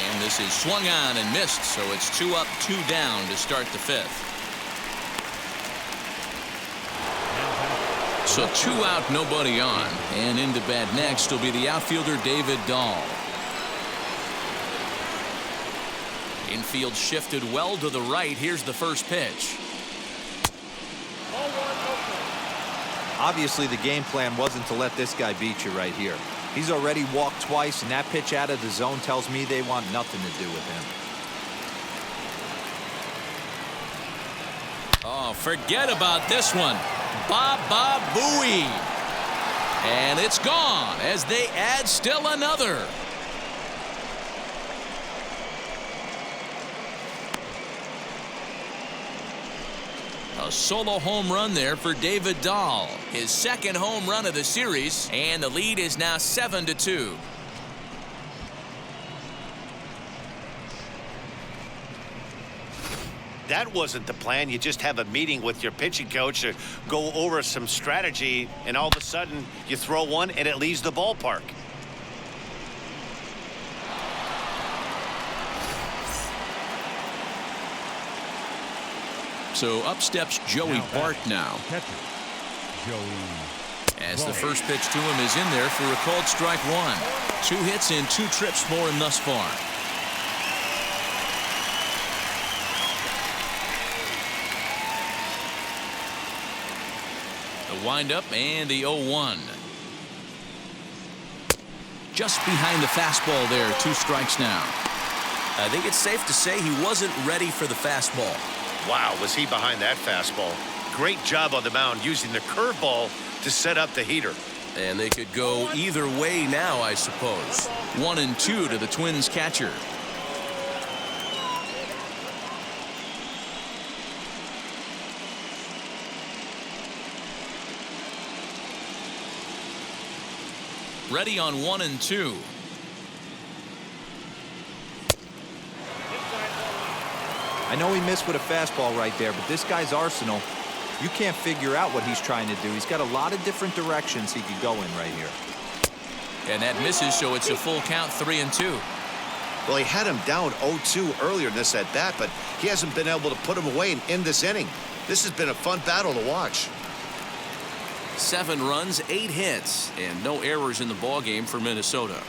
Speaker 1: And this is swung on and missed, so it's 2 up, 2 down to start the fifth. So 2 out, nobody on. And into bat next will be the outfielder David Dahl. Infield shifted well to the right. Here's the first pitch.
Speaker 4: Obviously, the game plan wasn't to let this guy beat you right here. He's already walked twice, and that pitch out of the zone tells me they want nothing to do with him.
Speaker 1: Oh, forget about this one. Baba Booey. And it's gone as they add still another. A solo home run there for David Dahl. His second home run of the series, and the lead is now 7-2.
Speaker 2: That wasn't the plan. You just have a meeting with your pitching coach to go over some strategy, and all of a sudden you throw one and it leaves the ballpark.
Speaker 1: So up steps Joey Bart now.
Speaker 3: Catcher, Joey.
Speaker 1: As the first pitch to him is in there for a called strike one. 2 hits and 2 trips for him thus far. The windup and the 0-1. Just behind the fastball there. 2 strikes now.
Speaker 6: I think it's safe to say he wasn't ready for the fastball.
Speaker 2: Wow, was he behind that fastball. Great job on the mound using the curveball to set up the heater.
Speaker 6: And they could go either way now, I suppose.
Speaker 1: 1-2 to the Twins catcher. Ready on 1-2.
Speaker 4: I know he missed with a fastball right there, but this guy's arsenal, you can't figure out what he's trying to do. He's got a lot of different directions he could go in right here.
Speaker 1: And that misses, so it's a full count, 3-2.
Speaker 2: Well, he had him down 0-2 earlier in this at bat, but he hasn't been able to put him away and end this inning. This has been a fun battle to watch.
Speaker 1: 7 runs, 8 hits, and no errors in the ballgame for Minnesota.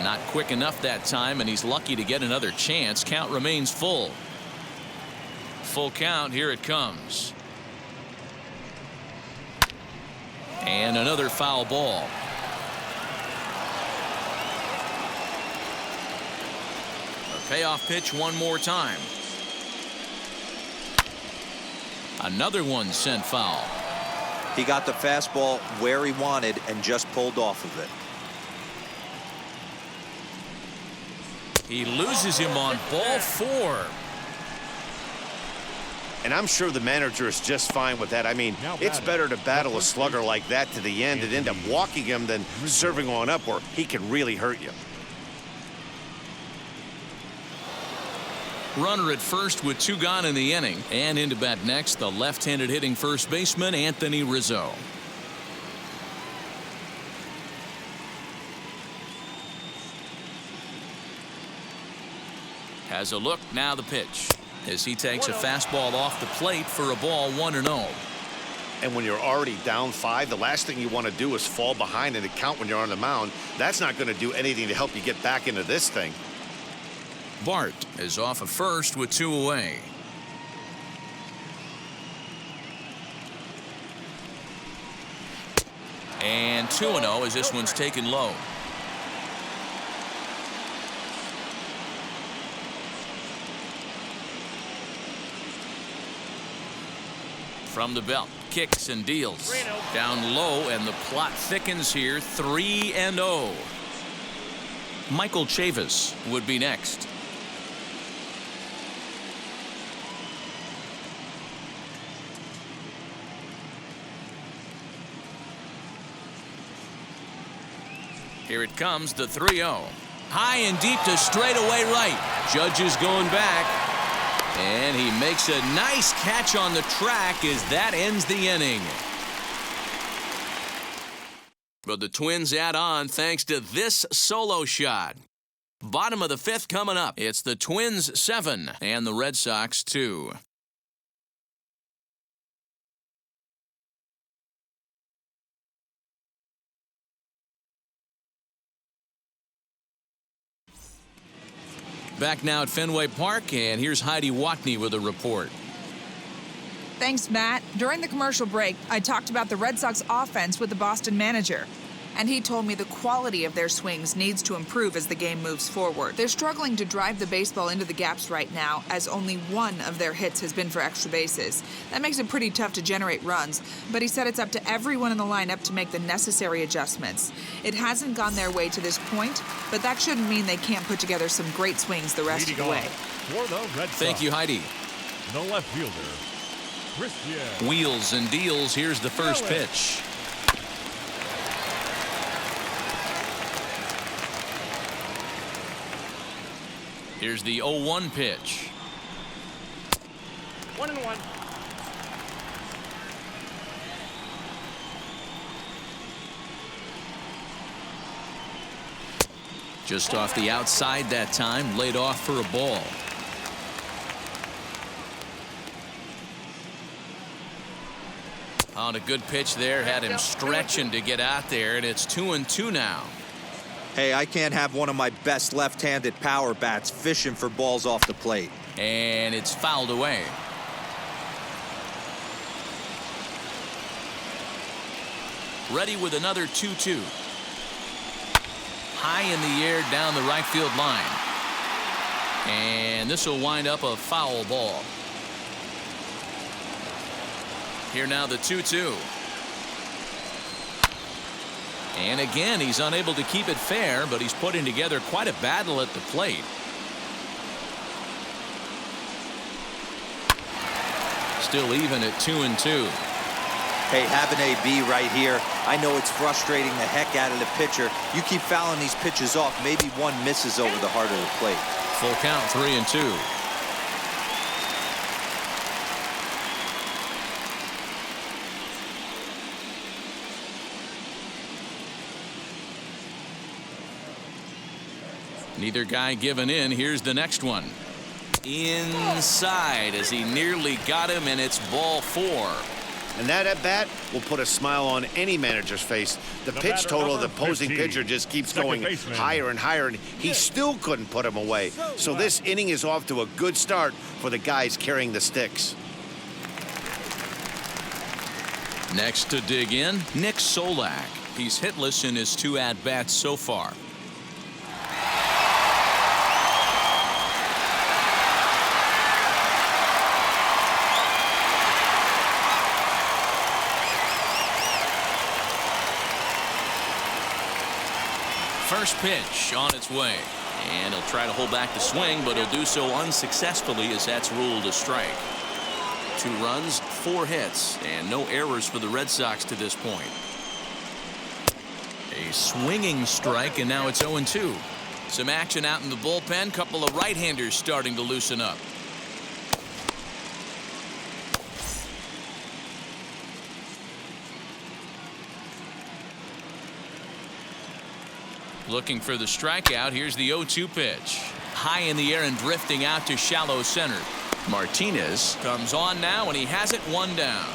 Speaker 1: Not quick enough that time, and he's lucky to get another chance. Count remains full. Full count. Here it comes. And another foul ball. A payoff pitch one more time. Another one sent foul.
Speaker 4: He got the fastball where he wanted and just pulled off of it.
Speaker 1: He loses him on ball 4.
Speaker 2: And I'm sure the manager is just fine with that. I mean, it's better to battle a slugger like that to the end and end up walking him than serving one up where he can really hurt you.
Speaker 1: Runner at first with 2 gone in the inning. And into bat next, the left-handed hitting first baseman, Anthony Rizzo. Has a look, now the pitch. As he takes a fastball off the plate for a ball, 1-0.
Speaker 2: And when you're already down 5, the last thing you want to do is fall behind in the count when you're on the mound. That's not going to do anything to help you get back into this thing.
Speaker 1: Bart is off of first with 2 away. And 2-0 as this one's taken low. From the belt, kicks and deals. Down low, and the plot thickens here, 3-0. Michael Chavis would be next. Here it comes, the 3-0. High and deep to straightaway right. Judge is going back. And he makes a nice catch on the track as that ends the inning. But the Twins add on thanks to this solo shot. Bottom of the 5th coming up. It's the Twins 7 and the Red Sox 2. Back now at Fenway Park, and here's Heidi Watney with a report.
Speaker 5: Thanks, Matt. During the commercial break, I talked about the Red Sox offense with the Boston manager. And he told me the quality of their swings needs to improve as the game moves forward. They're struggling to drive the baseball into the gaps right now, as only one of their hits has been for extra bases. That makes it pretty tough to generate runs, but he said it's up to everyone in the lineup to make the necessary adjustments. It hasn't gone their way to this point, but that shouldn't mean they can't put together some great swings the rest of the way.
Speaker 3: For the Red Sox,
Speaker 1: thank you, Heidi.
Speaker 3: the left fielder, Christian.
Speaker 1: Wheels and deals. Here's the first pitch. Here's the 0-1 pitch.
Speaker 7: 1-1.
Speaker 1: Just off the outside that time, laid off for a ball. On a good pitch there, had him stretching to get out there, and it's 2-2 now.
Speaker 4: Hey, I can't have one of my best left-handed power bats fishing for balls off the plate.
Speaker 1: And it's fouled away. Ready with another 2-2. High in the air down the right field line. And this will wind up a foul ball. Here now the 2-2. And again, he's unable to keep it fair, but he's putting together quite a battle at the plate. Still even at 2-2.
Speaker 4: Hey, have an AB right here. I know it's frustrating the heck out of the pitcher. You keep fouling these pitches off, maybe one misses over the heart of the plate.
Speaker 1: Full count, 3-2. Neither guy giving in. Here's the next one. Inside as he nearly got him, and it's ball 4.
Speaker 2: And that at bat will put a smile on any manager's face. The pitch total of the opposing pitcher just keeps going higher and higher, and he still couldn't put him away. So this inning is off to a good start for the guys carrying the sticks.
Speaker 1: Next to dig in, Nick Solak. He's hitless in his 2 at-bats so far. First pitch on its way, and he'll try to hold back the swing, but he'll do so unsuccessfully as that's ruled a strike. 2 runs, 4 hits, and no errors for the Red Sox to this point. A swinging strike, and now it's 0-2. Some action out in the bullpen. Couple of right-handers starting to loosen up. Looking for the strikeout. Here's the 0-2 pitch. High in the air and drifting out to shallow center. Martinez comes on now, and he has it 1 down.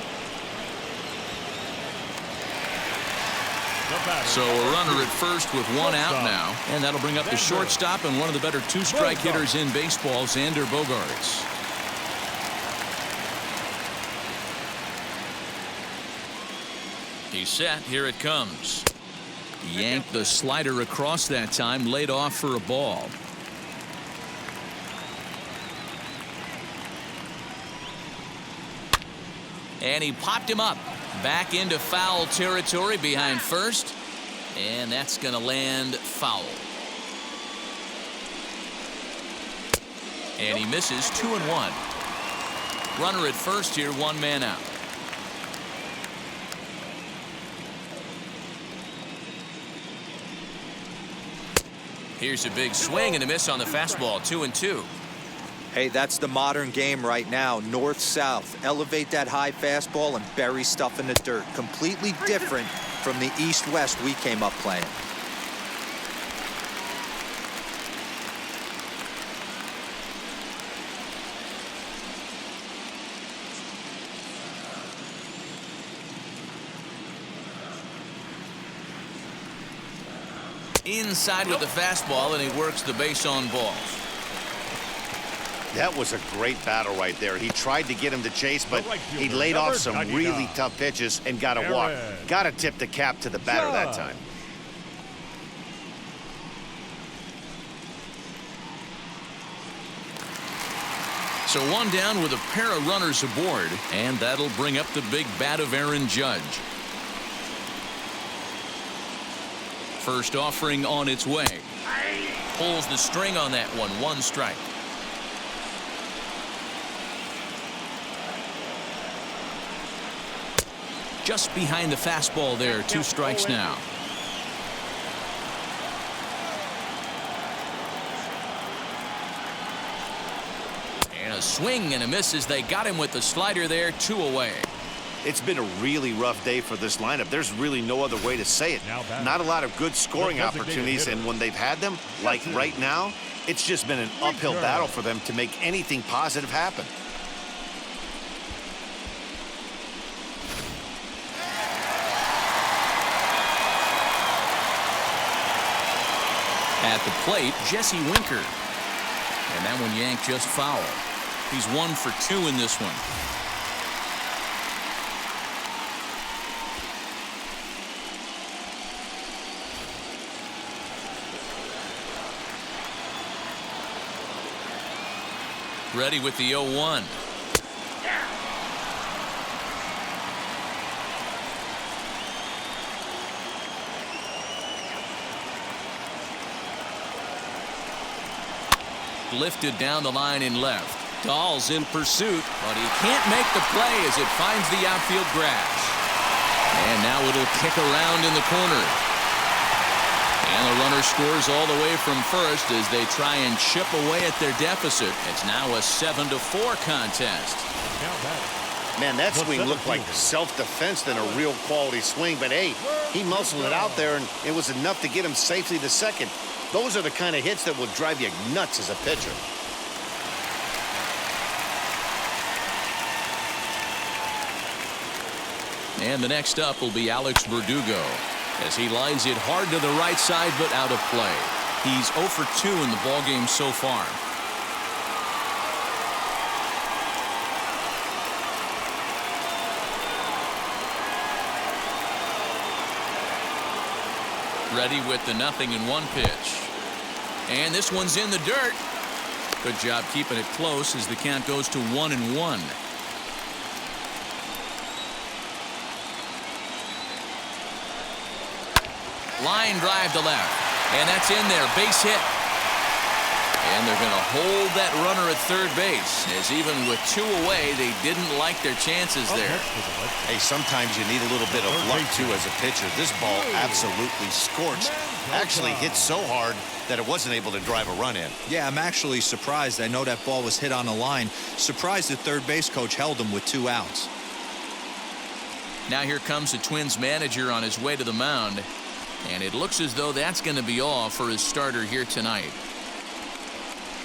Speaker 1: So a runner at first with 1 out now, and that'll bring up the shortstop and one of the better 2-strike hitters in baseball, Xander Bogaerts. He's set. Here it comes. Yanked the slider across that time, laid off for a ball. And he popped him up. Back into foul territory behind first. And that's going to land foul. And he misses 2-1. Runner at first here, 1 man out. Here's a big swing and a miss on the fastball, 2-2.
Speaker 4: Hey, that's the modern game right now. North-south. Elevate that high fastball and bury stuff in the dirt. Completely different from the east-west we came up playing.
Speaker 1: Inside with the fastball, and he works the base on balls.
Speaker 2: That was a great battle right there. He tried to get him to chase, but he laid off some really tough pitches and got a walk. Got to tip the cap to the batter that time.
Speaker 1: So 1 down with a pair of runners aboard, and that'll bring up the big bat of Aaron Judge. First offering on its way. Pulls the string on that one. 1 strike. Just behind the fastball there. 2 strikes now. And a swing and a miss as they got him with the slider there. 2 away.
Speaker 2: It's been a really rough day for this lineup. There's really no other way to say it. Not a lot of good scoring opportunities, and when they've had them, like right now, it's just been an uphill battle for them to make anything positive happen.
Speaker 1: At the plate, Jesse Winker. And that one yanked just foul. He's 1 for 2 in this one. Ready with the 0-1. Lifted down the line in left. Dahl's in pursuit, but he can't make the play as it finds the outfield grass. And now it'll kick around in the corner. And the runner scores all the way from first as they try and chip away at their deficit. It's now a 7-4 contest.
Speaker 2: Man, that swing looked like self-defense than a real quality swing. But, hey, he muscled it out there, and it was enough to get him safely to second. Those are the kind of hits that will drive you nuts as a pitcher.
Speaker 1: And the next up will be Alex Verdugo as he lines it hard to the right side but out of play. He's 0 for 2 in the ballgame so far. Ready with the 0-1 pitch. And this one's in the dirt. Good job keeping it close as the count goes to 1-1. Line drive to left. And that's in there. Base hit. And they're going to hold that runner at third base, as even with 2 away, they didn't like their chances there.
Speaker 2: Hey, sometimes you need a little bit of luck, too, as a pitcher. This ball absolutely scorched. Actually hit so hard that it wasn't able to drive a run in.
Speaker 4: Yeah, I'm actually surprised. I know that ball was hit on the line. Surprised the third base coach held him with 2 outs.
Speaker 1: Now here comes the Twins manager on his way to the mound. And it looks as though that's going to be all for his starter here tonight.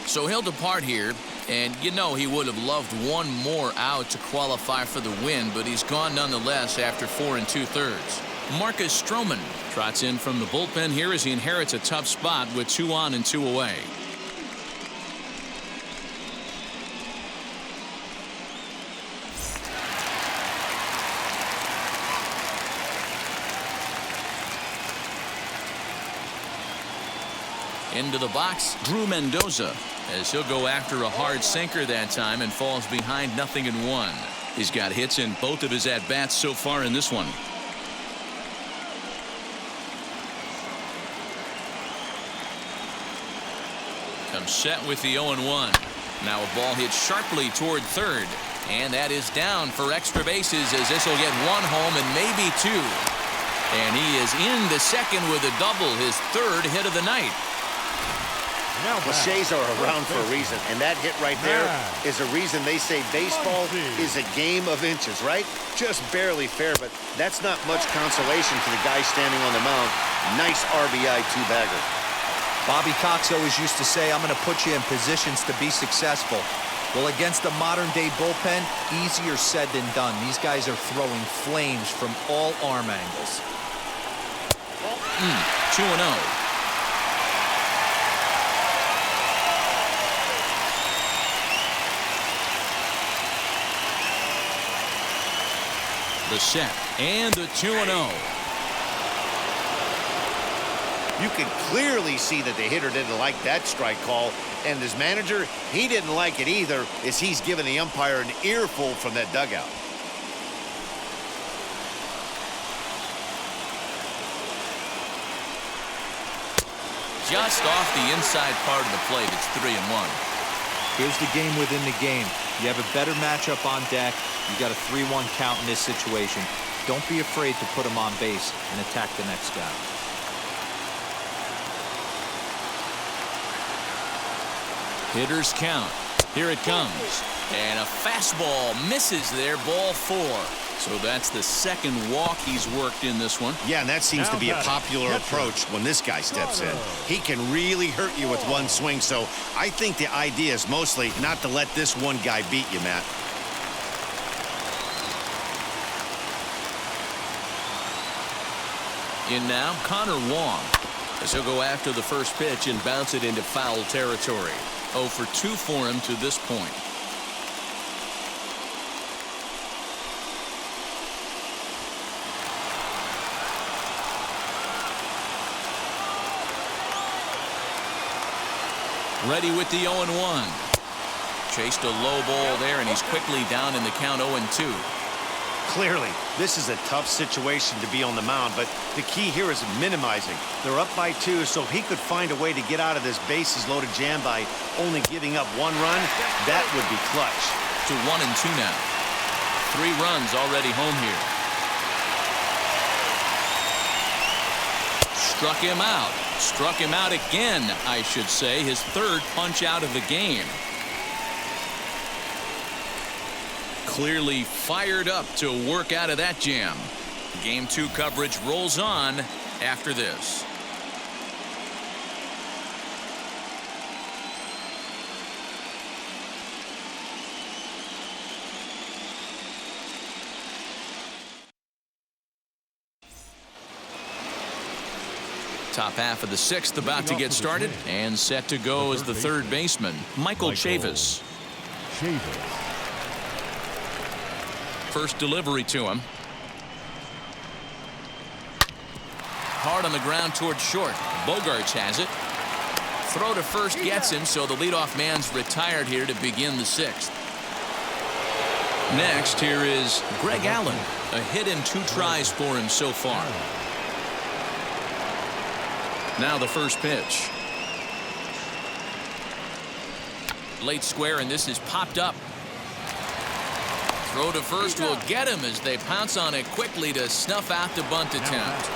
Speaker 1: So he'll depart here, and you know he would have loved 1 more out to qualify for the win, but he's gone nonetheless after 4 2/3. Marcus Stroman trots in from the bullpen here as he inherits a tough spot with 2 on and 2 away. Into the box, Drew Mendoza, as he'll go after a hard sinker that time and falls behind 0-1. He's got hits in both of his at-bats so far in this one. Comes set with the 0-1. Now a ball hit sharply toward third. And that is down for extra bases as this will get one home and maybe two. And he is in the second with a double, his third hit of the night.
Speaker 2: Cliches are around for a reason, and that hit right there is a reason they say baseball is a game of inches, right? Just barely fair, but that's not much consolation for the guy standing on the mound. Nice RBI two-bagger.
Speaker 4: Bobby Cox always used to say, I'm going to put you in positions to be successful. Well, against the modern-day bullpen, easier said than done. These guys are throwing flames from all arm angles.
Speaker 1: 2-0. The set and the 2-0.
Speaker 2: You could clearly see that the hitter didn't like that strike call, and his manager, he didn't like it either, as he's giving the umpire an earful from that dugout.
Speaker 1: Just off the inside part of the plate. It's 3-1.
Speaker 4: Here's the game within the game. You have a better matchup on deck. You got a 3-1 count in this situation. Don't be afraid to put him on base and attack the next guy.
Speaker 1: Hitters count. Here it comes. And a fastball misses there, ball 4. So that's the second walk he's worked in this one.
Speaker 2: Yeah, and that seems to be a popular approach when this guy steps in. He can really hurt you with one swing, so I think the idea is mostly not to let this one guy beat you, Matt.
Speaker 1: In now, Connor Wong, as he'll go after the first pitch and bounce it into foul territory. 0 for 2 for him to this point. Ready with the 0-1. Chased a low ball there, and he's quickly down in the count 0-2.
Speaker 2: Clearly, this is a tough situation to be on the mound, but the key here is minimizing. They're up by 2, so if he could find a way to get out of this bases-loaded jam by only giving up 1 run, that would be clutch.
Speaker 1: To 1-2 now. 3 runs already home here. Struck him out. Struck him out again, I should say. His third punch out of the game. Clearly fired up to work out of that jam. Game 2 coverage rolls on after this. Top half of the 6th about to get started, and set to go as the third baseman, Michael Chavis. First delivery to him. Hard on the ground toward short. Bogarts has it. Throw to first gets him, so the leadoff man's retired here to begin the 6th. Next, here is Greg Allen. A hit in 2 tries for him so far. Now the first pitch. Late square, and this is popped up. Throw to first will get him as they pounce on it quickly to snuff out the bunt attempt.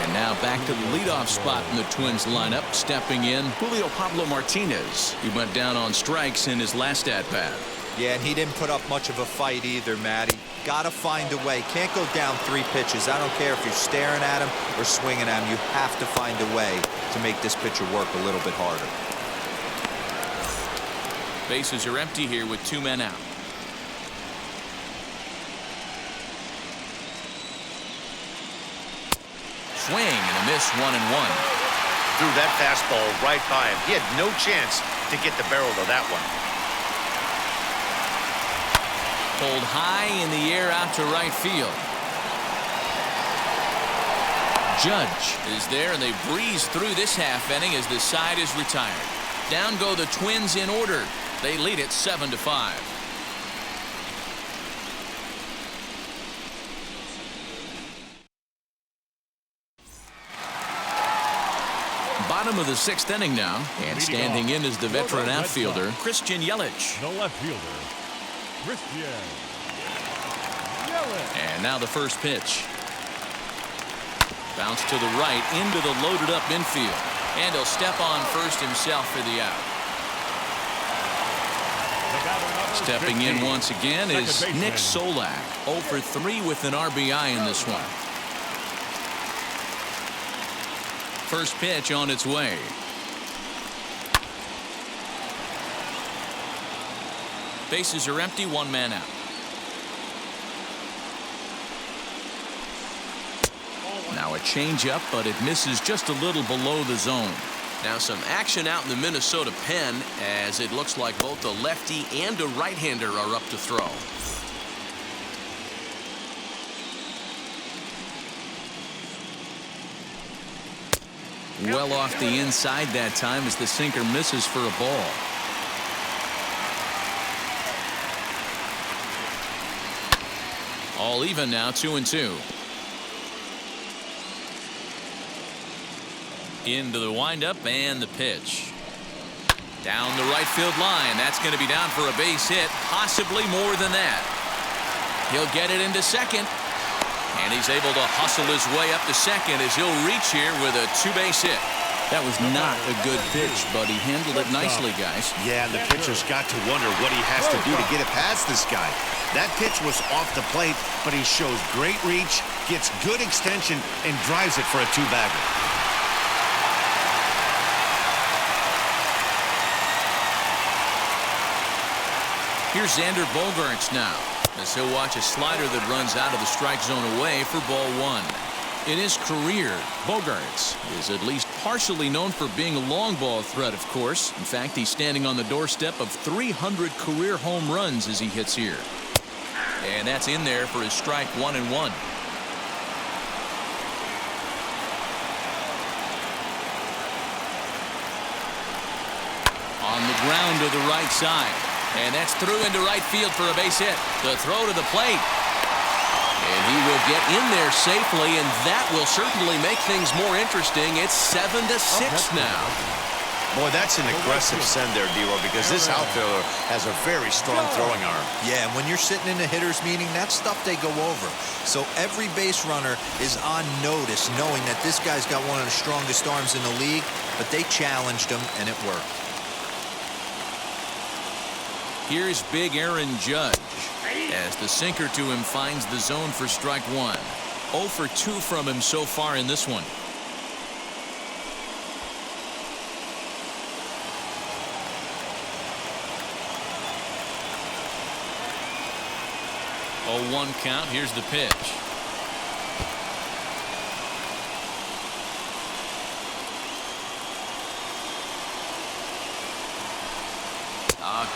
Speaker 1: And now back to the leadoff spot in the Twins lineup. Stepping in, Julio Pablo Martinez. He went down on strikes in his last at-bat.
Speaker 4: Yeah, and he didn't put up much of a fight either, Matty. Got to find a way. Can't go down 3 pitches. I don't care if you're staring at him or swinging at him. You have to find a way to make this pitcher work a little bit harder.
Speaker 1: Bases are empty here with 2 men out. Swing and a miss, 1-1.
Speaker 2: Threw that fastball right by him. He had no chance to get the barrel to that one.
Speaker 1: Pulled high in the air out to right field. Judge is there, and they breeze through this half inning as the side is retired. Down go the Twins in order. They lead it 7-5. bottom of the 6th inning now, and standing in is the veteran outfielder,
Speaker 6: Christian Yelich.
Speaker 3: The left fielder, Christian Yelich.
Speaker 1: And now the first pitch. Bounce to the right into the loaded up infield. And he'll step on first himself for the out. Stepping in once again is Nick Solak. 0 for 3 with an RBI in this one. First pitch on its way. Bases are empty, 1 man out. Now a changeup, but it misses just a little below the zone.
Speaker 6: Now some action out in the Minnesota pen, as it looks like both a lefty and a right-hander are up to throw.
Speaker 1: Well off the inside that time as the sinker misses for a ball. All even now, 2-2. Into the windup and the pitch. Down the right field line. That's going to be down for a base hit, possibly more than that. He'll get it into second. And he's able to hustle his way up to second as he'll reach here with a 2-base hit. That was not a good pitch, but he handled it nicely, guys.
Speaker 2: Yeah, and the pitcher's got to wonder what he has to do to get it past this guy. That pitch was off the plate, but he shows great reach, gets good extension, and drives it for a 2-bagger.
Speaker 1: Here's Xander Bogaerts now, as he'll watch a slider that runs out of the strike zone away for ball 1. In his career, Bogaerts is at least partially known for being a long ball threat, of course. In fact, he's standing on the doorstep of 300 career home runs as he hits here. And that's in there for his strike 1-1. On the ground to the right side. And that's through into right field for a base hit. The throw to the plate. And he will get in there safely, and that will certainly make things more interesting. It's 7-6 now.
Speaker 2: Boy, that's an aggressive send there, D-Roy, because this outfielder has a very strong throwing arm.
Speaker 4: Yeah, and when you're sitting in a hitter's meeting, that's stuff they go over. So every base runner is on notice, knowing that this guy's got one of the strongest arms in the league, but they challenged him, and it worked.
Speaker 1: Here's big Aaron Judge as the sinker to him finds the zone for strike 1. 0 for 2 from him so far in this one. Oh, 1 count. Here's the pitch.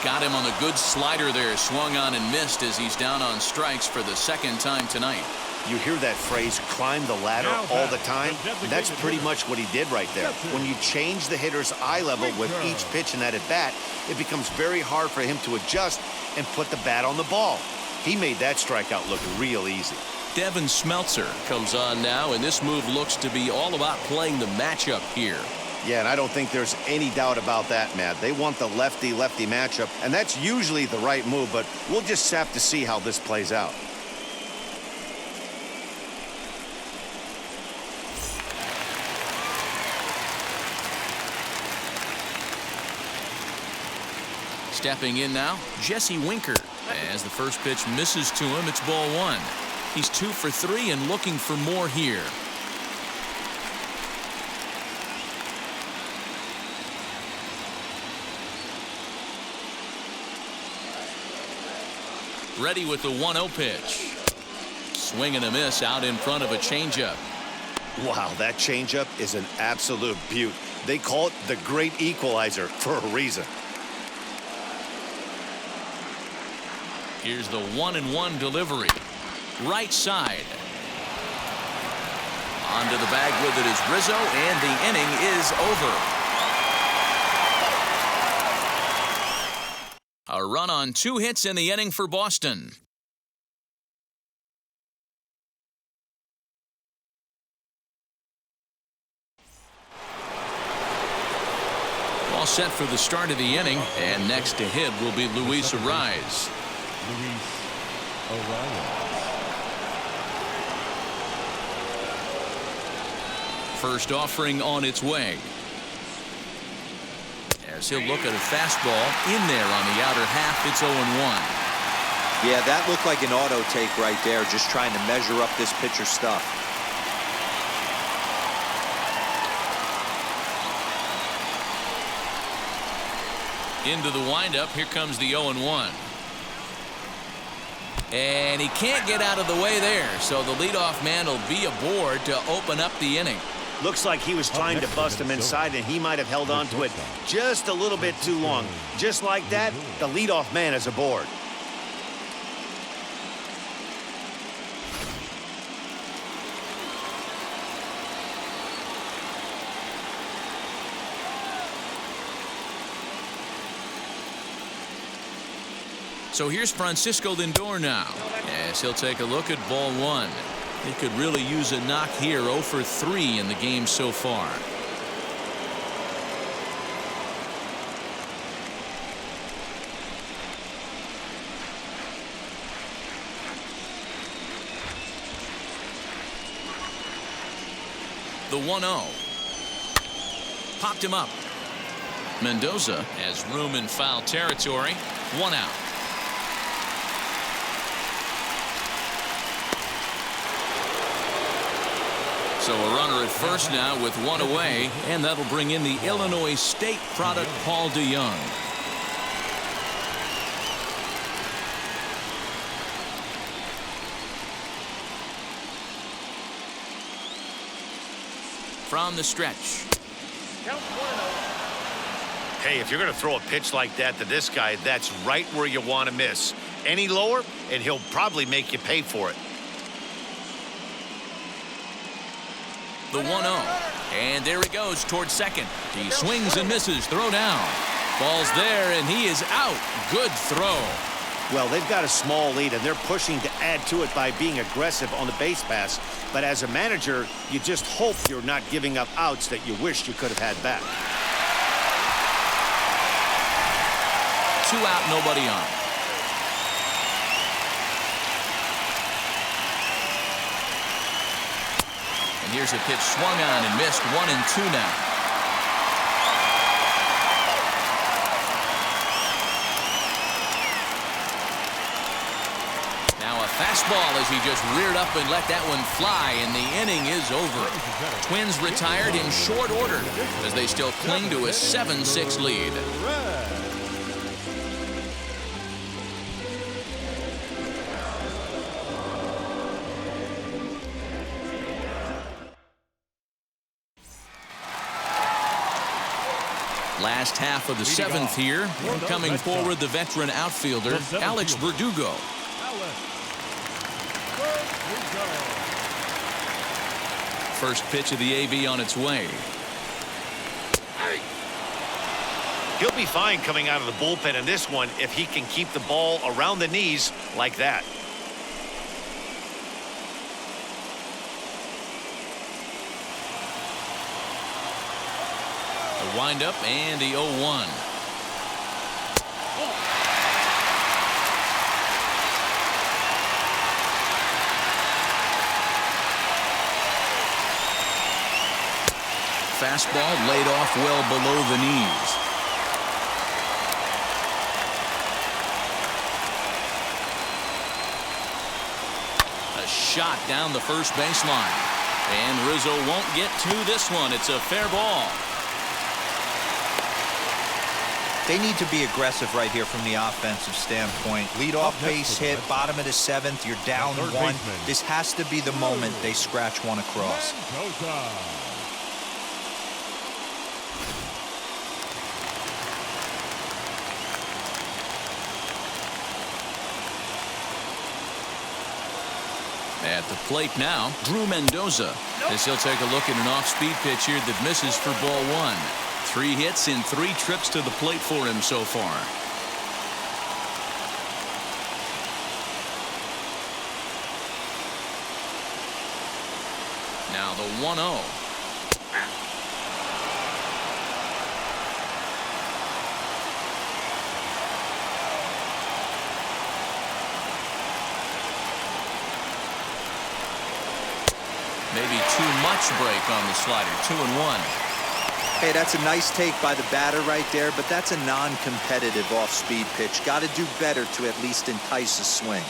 Speaker 1: Got him on the good slider there. Swung on and missed as he's down on strikes for the 2nd time tonight.
Speaker 2: You hear that phrase, climb the ladder, all the time? That's pretty much what he did right there. When you change the hitter's eye level with each pitch in that at-bat, it becomes very hard for him to adjust and put the bat on the ball. He made that strikeout look real easy.
Speaker 1: Devin Smeltzer comes on now, and this move looks to be all about playing the matchup here.
Speaker 2: Yeah, and I don't think there's any doubt about that, Matt. They want the lefty-lefty matchup, and that's usually the right move, but we'll just have to see how this plays out.
Speaker 1: Stepping in now, Jesse Winker. As the first pitch misses to him, it's ball 1. He's 2 for 3 and looking for more here. Ready with the 1-0 pitch. Swing and a miss out in front of a changeup.
Speaker 2: Wow, that changeup is an absolute beaut. They call it the great equalizer for a reason.
Speaker 1: Here's the 1-1 delivery. Right side. Onto the bag with it is Rizzo, and the inning is over. A run on 2 hits in the inning for Boston. set for the start of the inning, and next to hit will be Luis Arraez.
Speaker 3: Luis Arraez.
Speaker 1: First offering on its way. As he'll look at a fastball in there on the outer half. It's 0-1.
Speaker 4: Yeah, that looked like an auto take right there, just trying to measure up this pitcher's stuff.
Speaker 1: Into the windup. Here comes the 0-1. And he can't get out of the way there, so the leadoff man will be aboard to open up the inning.
Speaker 2: Looks like he was trying to bust him inside, and he might have held on to it just a little bit too long. Just like that, the leadoff man is aboard.
Speaker 1: So here's Francisco Lindor now, as he'll take a look at ball one. He could really use a knock here. 0 for 3 in the game so far. The 1-0. Popped him up. Mendoza has room in foul territory. 1 out. So a runner at first now with 1 away, and that'll bring in the Illinois State product, Paul DeYoung. From the stretch.
Speaker 2: Hey, if you're going to throw a pitch like that to this guy, that's right where you want to miss. Any lower, and he'll probably make you pay for it.
Speaker 1: The 1-0. And there he goes towards second. He swings and misses. Throw down. Ball's there, and he is out. Good throw.
Speaker 2: Well, they've got a small lead, and they're pushing to add to it by being aggressive on the base pass. But as a manager, you just hope you're not giving up outs that you wish you could have had back.
Speaker 1: 2 out, nobody on. And here's a pitch swung on and missed. 1-2 now. Now a fastball as he just reared up and let that one fly, and the inning is over. Twins retired in short order as they still cling to a 7-6 lead. Last half of the 7th here. Coming forward, the veteran outfielder, Alex Verdugo. First pitch of the AB on its way.
Speaker 2: He'll be fine coming out of the bullpen in this one if he can keep the ball around the knees like that.
Speaker 1: The windup and the 0-1. Fastball laid off well below the knees. A shot down the first baseline. And Rizzo won't get to this one. It's a fair ball.
Speaker 4: They need to be aggressive right here from the offensive standpoint. Lead-off base hit, bottom of the 7th, you're down 1. This has to be the moment they scratch one across.
Speaker 1: At the plate now, Drew Mendoza, as he'll take a look at an off-speed pitch here that misses for ball 1. 3 hits in 3 trips to the plate for him so far. Now the 1-0. Maybe too much break on the slider. 2-1.
Speaker 4: Hey, that's a nice take by the batter right there, but that's a non-competitive off-speed pitch. Got to do better to at least entice a swing.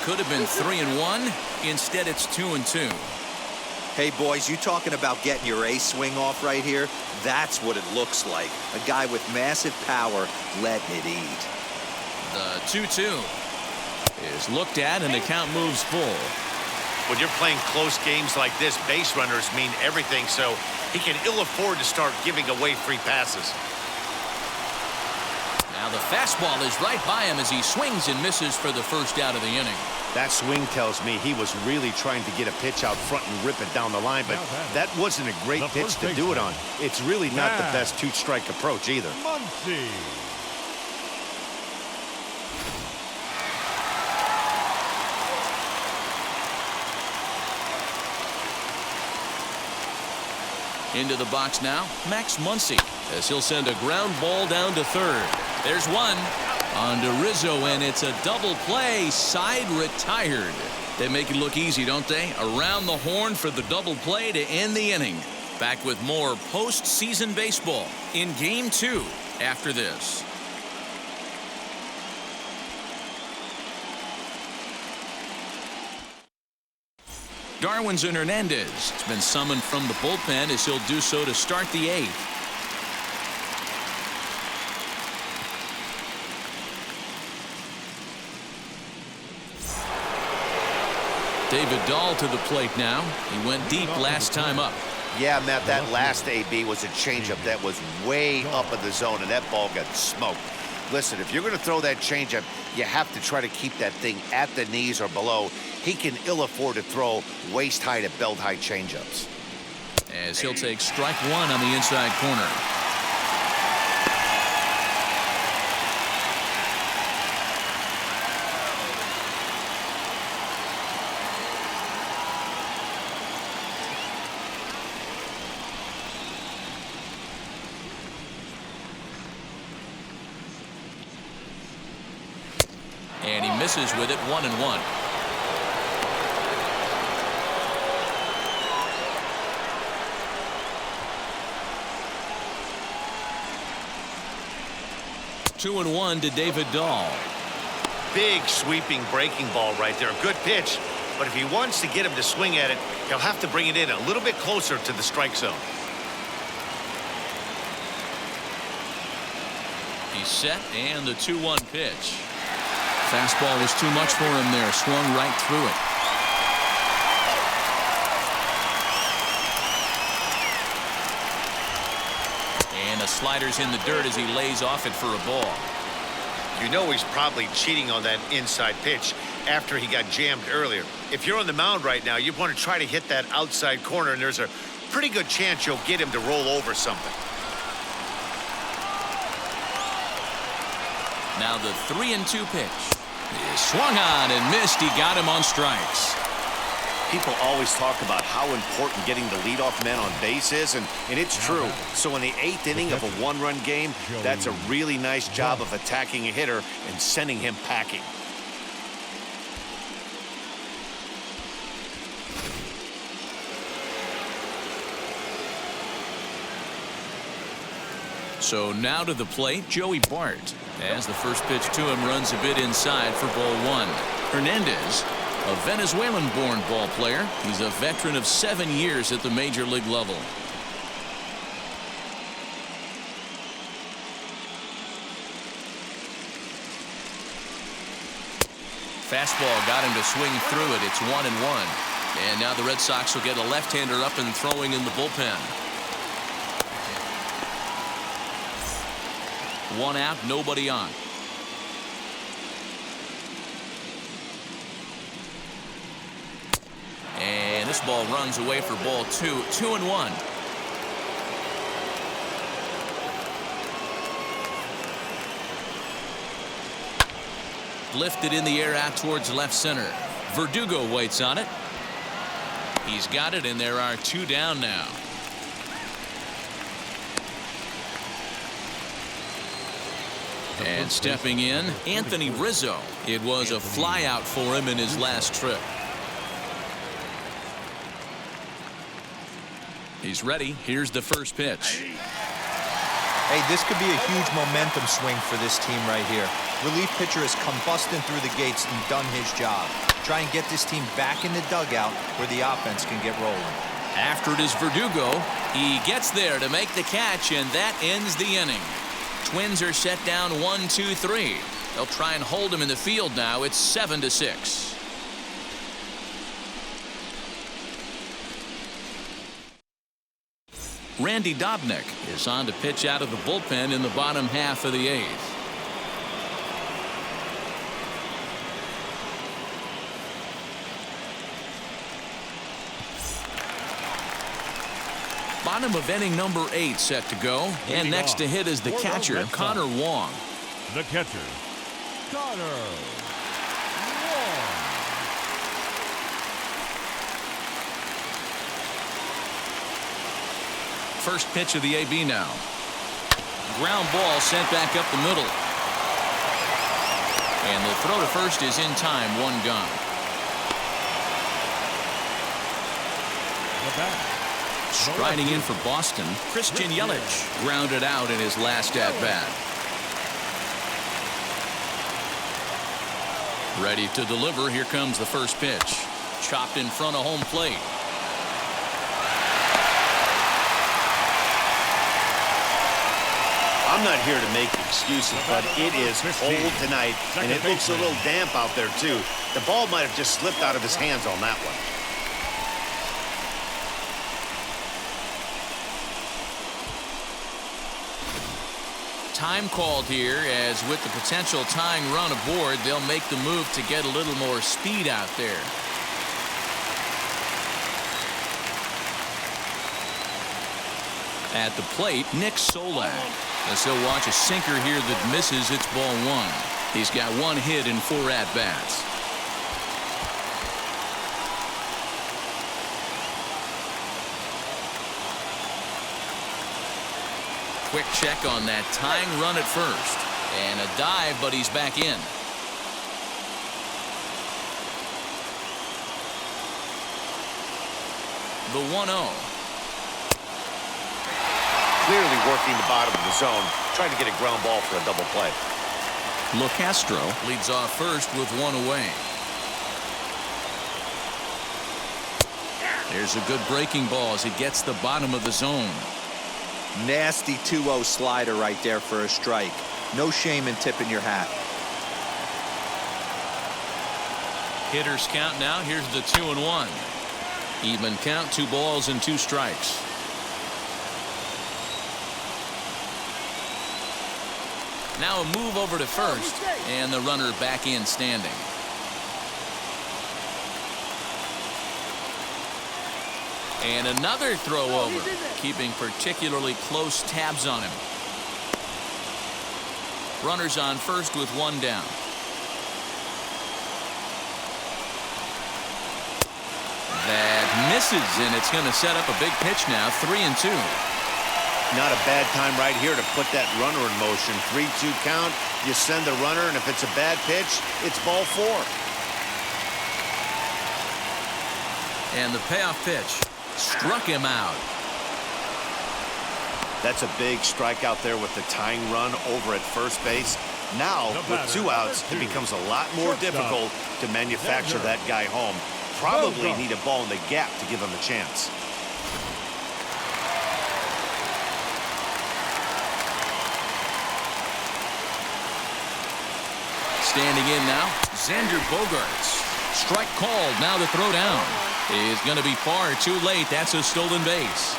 Speaker 1: Could have been 3-1. Instead, it's 2-2.
Speaker 4: Hey, boys, you talking about getting your A swing off right here? That's what it looks like. A guy with massive power letting it eat.
Speaker 1: The 2-2 is looked at, and the count moves full.
Speaker 2: When you're playing close games like this, base runners mean everything, so he can ill afford to start giving away free passes.
Speaker 1: Now the fastball is right by him as he swings and misses for the first out of the inning.
Speaker 2: That swing tells me he was really trying to get a pitch out front and rip it down the line, but that wasn't a great pitch to do it on. It's really not the best two-strike approach either.
Speaker 3: Muncy.
Speaker 1: Into the box now, Max Muncy, as he'll send a ground ball down to third. There's one on to Rizzo, and it's a double play. Side retired. They make it look easy, don't they? Around the horn for the double play to end the inning. Back with more postseason baseball in Game 2 after this. Darwinzon Hernandez has been summoned from the bullpen as he'll do so to start the 8th. David Dahl to the plate now. He went deep last time up.
Speaker 2: Yeah, Matt, that last AB was a changeup that was way up in the zone, and that ball got smoked. Listen, if you're going to throw that changeup, you have to try to keep that thing at the knees or below. He can ill afford to throw waist-high to belt-high changeups.
Speaker 1: As he'll take strike one on the inside corner. And he misses with it. 1-1. Two and one to David Dahl.
Speaker 2: Big sweeping breaking ball right there. A good pitch, but if he wants to get him to swing at it, he'll have to bring it in a little bit closer to the strike zone.
Speaker 1: He's set, and the 2-1 pitch. Fastball was too much for him there. Swung right through it. And the slider's in the dirt as he lays off it for a ball.
Speaker 2: You know he's probably cheating on that inside pitch after he got jammed earlier. If you're on the mound right now, you want to try to hit that outside corner, and there's a pretty good chance you'll get him to roll over something.
Speaker 1: Now the 3-2 pitch. He swung on and missed. He got him on strikes.
Speaker 2: People always talk about how important getting the leadoff man on base is, and it's true. So in the 8th inning of a one-run game, that's a really nice job of attacking a hitter and sending him packing.
Speaker 1: So now to the plate, Joey Bart. As the first pitch to him runs a bit inside for ball one. Hernandez, a Venezuelan-born ball player. He's a veteran of 7 years at the major league level. Fastball got him to swing through it. It's 1-1. And now the Red Sox will get a left-hander up and throwing in the bullpen. One out, nobody on. And this ball runs away for ball two. 2-1. Lifted in the air out towards left center. Verdugo waits on it. He's got it, and there are 2 down now. And And stepping in, Anthony Rizzo. It was a flyout for him in his last trip. He's ready. Here's the first pitch.
Speaker 4: Hey, this could be a huge momentum swing for this team right here. Relief pitcher has come busting through the gates and done his job. Try and get this team back in the dugout where the offense can get rolling.
Speaker 1: After it is Verdugo, he gets there to make the catch, and that ends the inning. Twins are set down 1-2-3. They'll try and hold him in the field now. It's 7-6. Randy Dobnik is on to pitch out of the bullpen in the bottom half of the eighth. Bottom of inning number 8 set to go. And next to hit is the catcher, Connor Wong.
Speaker 3: The catcher, Connor Wong.
Speaker 1: First pitch of the AB now. Ground ball sent back up the middle. And the throw to first is in time. One gone.
Speaker 3: The bat.
Speaker 1: Striding in for Boston, Christian Yelich grounded out in his last at-bat. Ready to deliver. Here comes the first pitch. Chopped in front of home plate.
Speaker 2: I'm not here to make excuses, but it is cold tonight, and it looks a little damp out there, too. The ball might have just slipped out of his hands on that one.
Speaker 1: Time called here, as with the potential tying run aboard, they'll make the move to get a little more speed out there. At the plate, Nick Solak. As he'll watch a sinker here that misses. It's ball one. He's got one hit in 4 at-bats. Quick check on that tying run at first. And a dive, but he's back in. The 1-0.
Speaker 2: Clearly working the bottom of the zone, trying to get a ground ball for a double play.
Speaker 1: LeCastro leads off first with one away. There's a good breaking ball as he gets the bottom of the zone.
Speaker 4: Nasty 2-0 slider right there for a strike. No shame in tipping your hat.
Speaker 1: Hitters count now. Here's the 2-1. Even count, 2 balls and 2 strikes. Now a move over to first, and the runner back in standing. And another throw over, keeping particularly close tabs on him. Runners on first with 1 down. That misses, and it's going to set up a big pitch now. 3-2.
Speaker 2: Not a bad time right here to put that runner in motion. 3-2 count. You send the runner, and if it's a bad pitch, it's ball 4.
Speaker 1: And the payoff pitch struck him out.
Speaker 2: That's a big strikeout there with the tying run over at first base. Now, with 2 outs, it becomes a lot more difficult to manufacture that guy home. Probably need a ball in the gap to give him a chance.
Speaker 1: Standing in now, Xander Bogaerts. Strike called. Now the throw down is going to be far too late. That's a stolen base.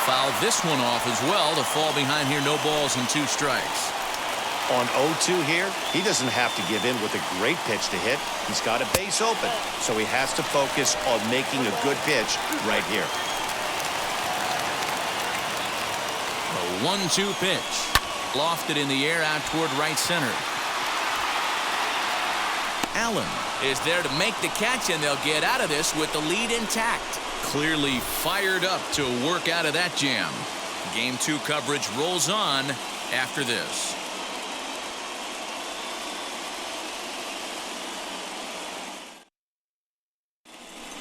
Speaker 1: Foul this one off as well to fall behind here. No balls and 2 strikes.
Speaker 2: On 0-2 here, he doesn't have to give in with a great pitch to hit. He's got a base open, so he has to focus on making a good pitch right here.
Speaker 1: 1-2 pitch. Lofted in the air out toward right center. Allen is there to make the catch, and they'll get out of this with the lead intact. Clearly fired up to work out of that jam. Game 2 coverage rolls on after this.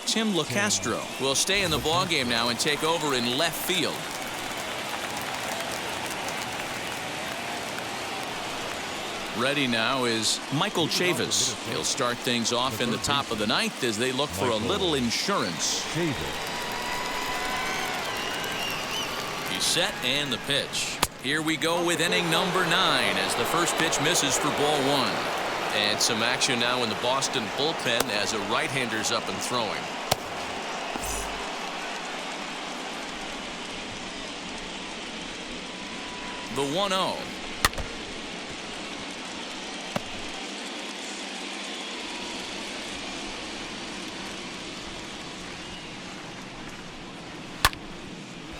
Speaker 1: Tim LaCastro will stay in the ballgame now and take over in left field. Ready now is Michael Chavis. He'll start things off in the top of the ninth as they look for a little insurance. He's set and the pitch. Here we go with inning number 9 as the first pitch misses for ball 1. And some action now in the Boston bullpen as a right-hander's up and throwing. The 1-0.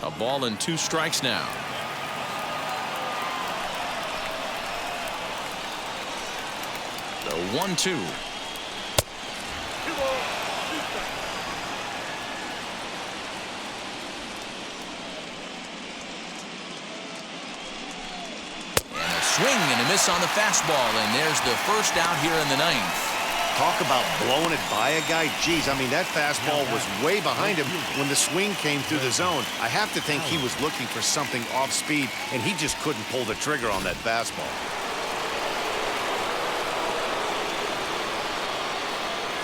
Speaker 1: A ball and 2 strikes now. The 1-2. And a swing and a miss on the fastball, and there's the first out here in the 9th.
Speaker 2: Talk about blowing it by a guy. Geez, I mean, that fastball was way behind him when the swing came through the zone. I have to think he was looking for something off speed, and he just couldn't pull the trigger on that fastball.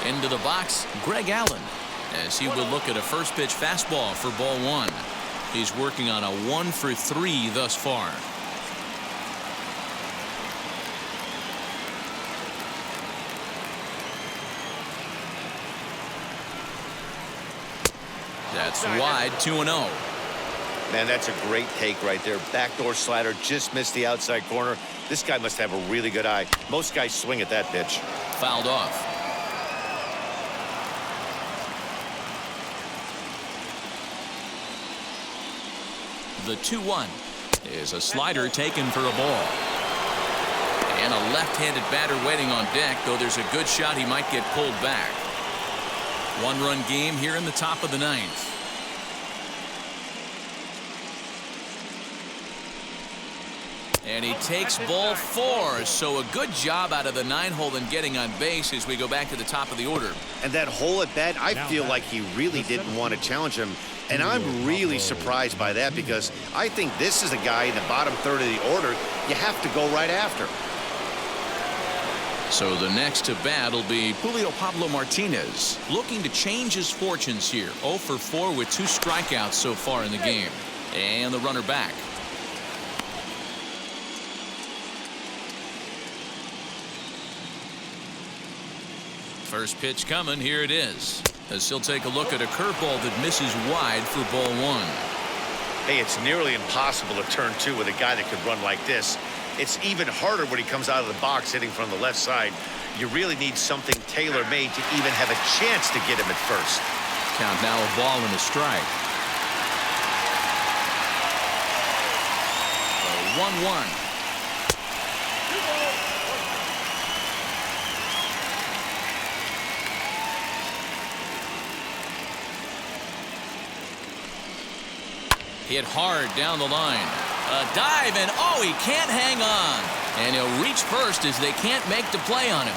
Speaker 1: Into the box, Greg Allen, as he will look at a first pitch fastball for ball 1. He's working on a 1-for-3 thus far. That's wide, 2-0.
Speaker 2: Man, that's a great take right there. Backdoor slider, just missed the outside corner. This guy must have a really good eye. Most guys swing at that pitch.
Speaker 1: Fouled off. The 2-1 is a slider taken for a ball. And a left-handed batter waiting on deck, though there's a good shot he might get pulled back. 1-run game here in the top of the 9th. And he takes ball 4, so a good job out of the 9-hole in getting on base as we go back to the top of the order.
Speaker 2: And that hole at bat, I feel like he really didn't want to challenge him. And I'm really surprised by that because I think this is a guy in the bottom third of the order you have to go right after.
Speaker 1: So the next to bat will be Julio Pablo Martinez, looking to change his fortunes here. 0 for 4 with 2 strikeouts so far in the game. And the runner back. First pitch coming, here it is. As he'll take a look at a curveball that misses wide for ball 1.
Speaker 2: Hey, it's nearly impossible to turn 2 with a guy that could run like this. It's even harder when he comes out of the box hitting from the left side. You really need something tailor-made to even have a chance to get him at first.
Speaker 1: Count now a ball and a strike. The 1-1. Hit hard down the line. A dive, and oh, he can't hang on. And he'll reach first as they can't make the play on him.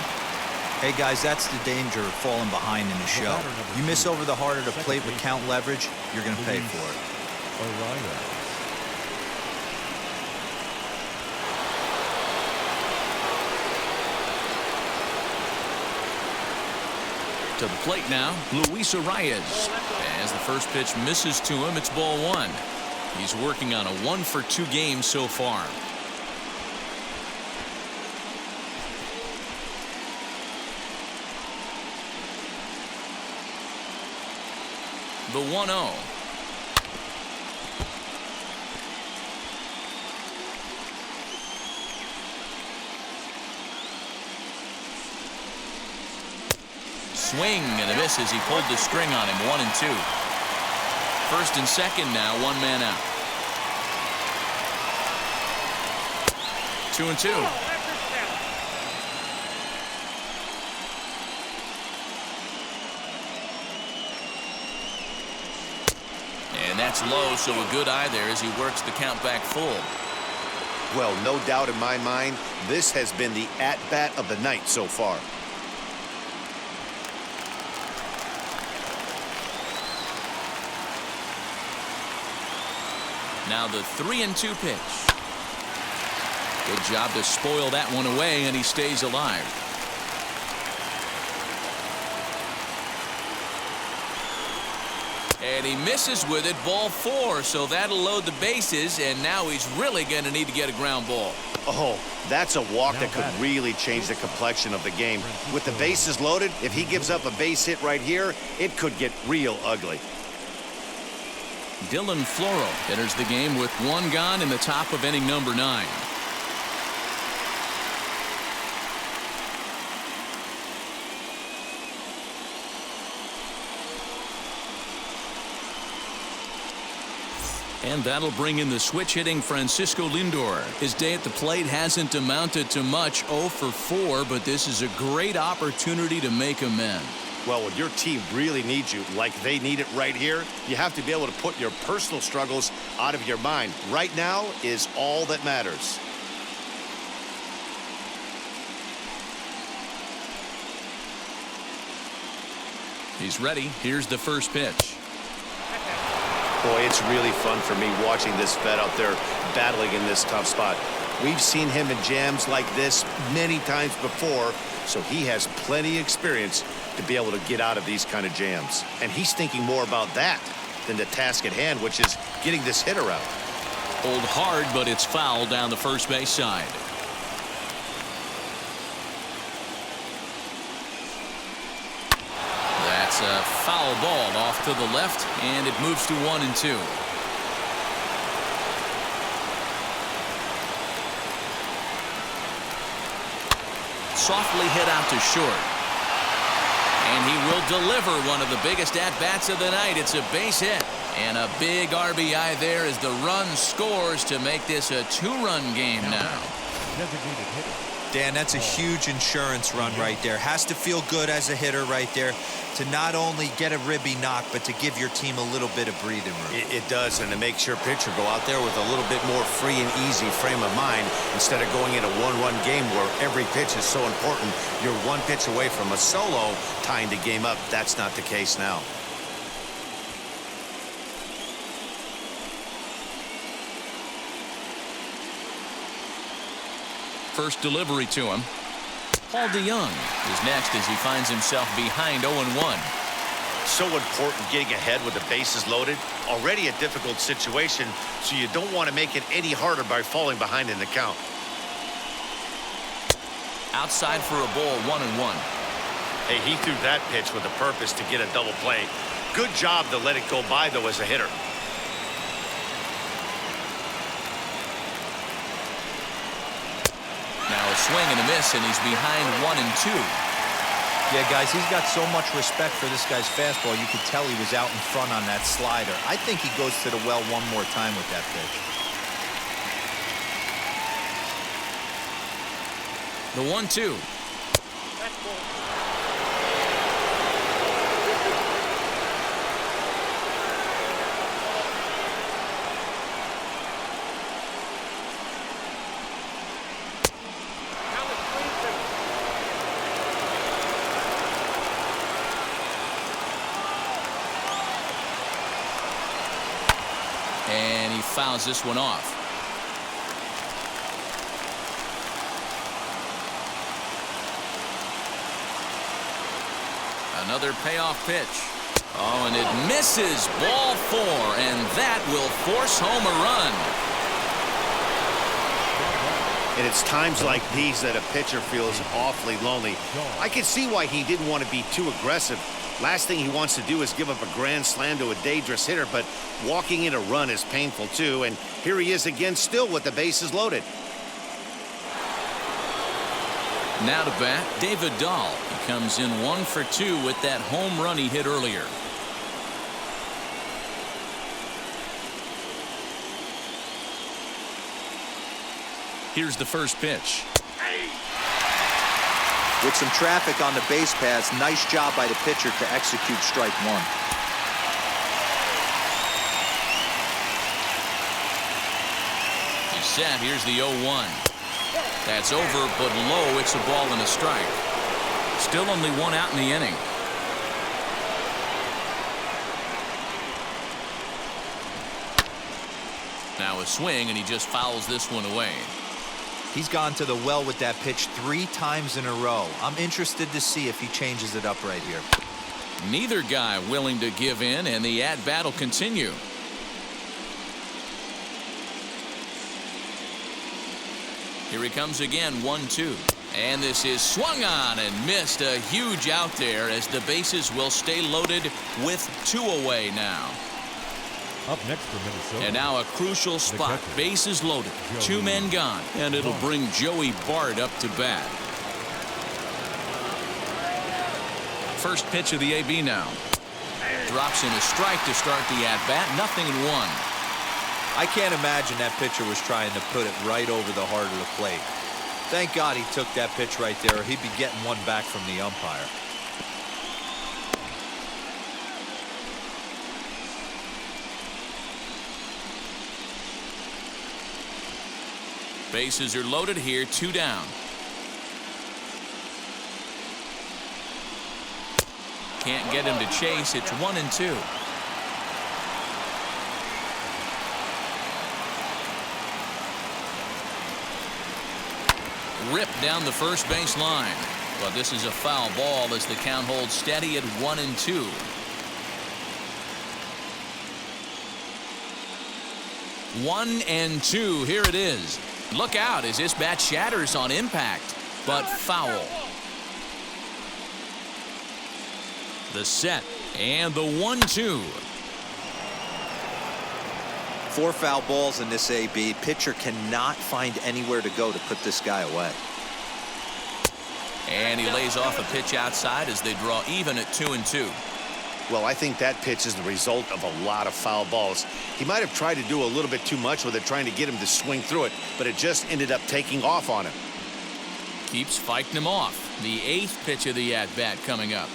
Speaker 4: Hey, guys, that's the danger of falling behind in the show. You miss over the harder to plate with count leverage, you're going to pay for it.
Speaker 1: To the plate now, Luis Arias. As the first pitch misses to him, it's ball 1. He's working on a 1-for-2 game so far. The 1-0. Swing and a miss as he pulled the string on him. 1-2. First and second now, 1 man out. 2-2. And that's low, so a good eye there as he works the count back full.
Speaker 2: Well, no doubt in my mind, this has been the at-bat of the night so far.
Speaker 1: Now the 3-2 pitch. Good job to spoil that one away, and he stays alive. And he misses with it, ball 4, so that'll load the bases, and now he's really going to need to get a ground ball.
Speaker 2: Oh, that's a walk that could really change the complexion of the game. With the bases loaded, if he gives up a base hit right here, it could get real ugly.
Speaker 1: Dylan Floro enters the game with 1 gone in the top of inning number 9. And that'll bring in the switch-hitting Francisco Lindor. His day at the plate hasn't amounted to much, 0 for 4, but this is a great opportunity to make amends.
Speaker 2: Well, when your team really needs you, like they need it right here, you have to be able to put your personal struggles out of your mind. Right now is all that matters.
Speaker 1: He's ready. Here's the first pitch.
Speaker 2: Boy, it's really fun for me watching this vet out there battling in this tough spot. We've seen him in jams like this many times before, so he has plenty of experience to be able to get out of these kind of jams. And he's thinking more about that than the task at hand, which is getting this hitter out.
Speaker 1: Pulled hard, but it's foul down the first base side. That's a foul ball off to the left, and it moves to 1-2. Softly hit out to short. And he will deliver one of the biggest at-bats of the night. It's a base hit. And a big RBI there as the run scores to make this a 2-run game now.
Speaker 3: Designated hitter.
Speaker 4: Dan, that's a huge insurance run right there. Has to feel good as a hitter right there to not only get a ribby knock, but to give your team a little bit of breathing room.
Speaker 2: It does, and it makes your pitcher go out there with a little bit more free and easy frame of mind instead of going in a one-run game where every pitch is so important. You're one pitch away from a solo tying the game up. That's not the case now.
Speaker 1: First delivery to him. Paul DeYoung is next as he finds himself behind 0-1.
Speaker 2: So important getting ahead with the bases loaded. Already a difficult situation, so you don't want to make it any harder by falling behind in the count.
Speaker 1: Outside for a ball, 1-1.
Speaker 2: Hey, he threw that pitch with a purpose to get a double play. Good job to let it go by, though, as a hitter.
Speaker 1: Now a swing and a miss, and he's behind 1-2.
Speaker 4: Yeah, guys, he's got so much respect for this guy's fastball. You could tell he was out in front on that slider. I think he goes to the well one more time with that pitch.
Speaker 1: The 1-2. And he fouls this one off. Another payoff pitch. Oh, and it misses. Ball 4, and that will force home a run.
Speaker 2: And it's times like these that a pitcher feels awfully lonely. I can see why he didn't want to be too aggressive. Last thing he wants to do is give up a grand slam to a dangerous hitter, but walking in a run is painful too. And here he is again, still with the bases loaded.
Speaker 1: Now to bat, David Dahl. He comes in 1 for 2 with that home run he hit earlier. Here's the first pitch.
Speaker 4: With some traffic on the base paths, nice job by the pitcher to execute strike one.
Speaker 1: He's set. Here's the 0-1. That's over, but low. It's a ball and a strike. Still only one out in the inning. Now a swing, and he just fouls this one away.
Speaker 4: He's gone to the well with that pitch 3 times in a row. I'm interested to see if he changes it up right here.
Speaker 1: Neither guy willing to give in, and the at-bat will continue. Here he comes again, 1-2. And this is swung on and missed. A huge out there as the bases will stay loaded with 2 away now.
Speaker 3: Up next for Minnesota.
Speaker 1: And now a crucial spot. Bases loaded. 2 men gone. And it'll bring Joey Bart up to bat. First pitch of the AB now. Drops in a strike to start the at-bat. 0-1.
Speaker 4: I can't imagine that pitcher was trying to put it right over the heart of the plate. Thank God he took that pitch right there, or he'd be getting one back from the umpire.
Speaker 1: Bases are loaded here, 2 down. Can't get him to chase. It's 1-2. Ripped down the first base line. But this is a foul ball as the count holds steady at 1-2. One and two. Here it is. Look out as this bat shatters on impact, but foul. The set and the 1-2.
Speaker 4: 4 foul balls in this AB. Pitcher cannot find anywhere to go to put this guy away.
Speaker 1: And he lays off a pitch outside as they draw even at 2-2.
Speaker 2: Well, I think that pitch is the result of a lot of foul balls. He might have tried to do a little bit too much with it, trying to get him to swing through it, but it just ended up taking off on him.
Speaker 1: Keeps fighting him off. The 8th pitch of the at-bat coming up.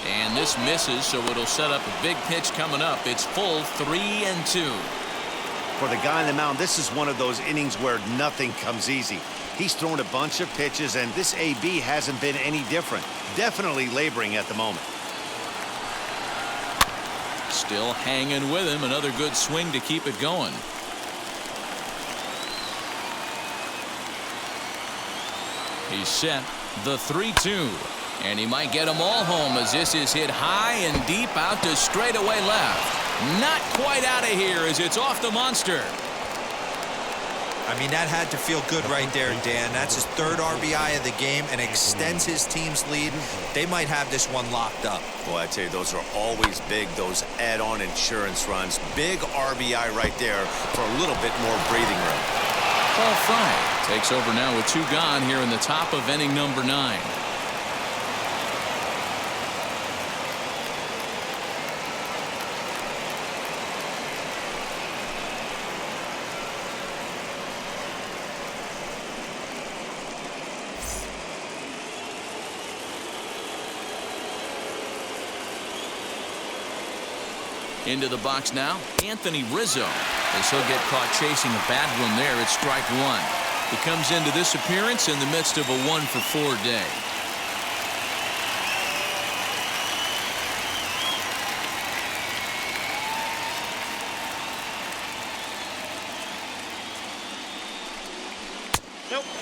Speaker 1: And this misses, so it'll set up a big pitch coming up. It's full 3-2.
Speaker 2: For the guy on the mound, this is one of those innings where nothing comes easy. He's thrown a bunch of pitches, and this AB hasn't been any different. Definitely laboring at the moment.
Speaker 1: Still hanging with him. Another good swing to keep it going. He's set. The 3-2. And he might get them all home as this is hit high and deep out to straightaway left. Not quite out of here as it's off the monster.
Speaker 4: I mean, that had to feel good right there, Dan. That's his 3rd RBI of the game and extends his team's lead. They might have this one locked up.
Speaker 2: Boy, I tell you, those are always big, those add-on insurance runs. Big RBI right there for a little bit more breathing room.
Speaker 1: Paul Fry takes over now with 2 gone here in the top of inning number 9. Into the box now, Anthony Rizzo, as he'll get caught chasing a bad one there at strike 1. He comes into this appearance in the midst of a 1-for-4 day.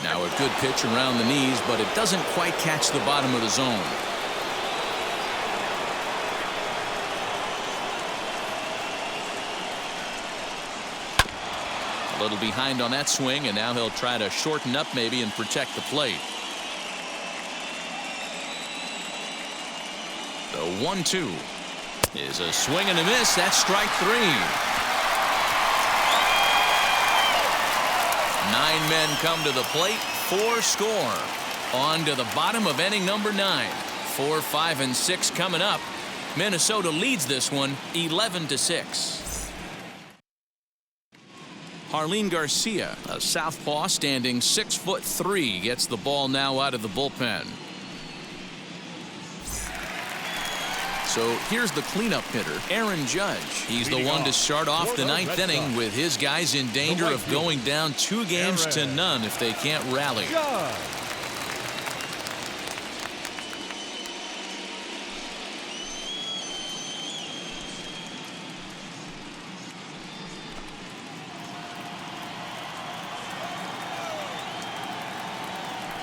Speaker 1: Now a good pitch around the knees, but it doesn't quite catch the bottom of the zone. A little behind on that swing, and now he'll try to shorten up maybe and protect the plate. The 1-2 is a swing and a miss. That's strike 3. 9 men come to the plate. 4 score. On to the bottom of inning number 9. 4, 5, and 6 coming up. Minnesota leads this one 11-6. Harleen Garcia, a southpaw standing 6'3", gets the ball now out of the bullpen. So here's the cleanup hitter, Aaron Judge. He's the one to start off the ninth inning with his guys in danger of going down 2 games to none if they can't rally.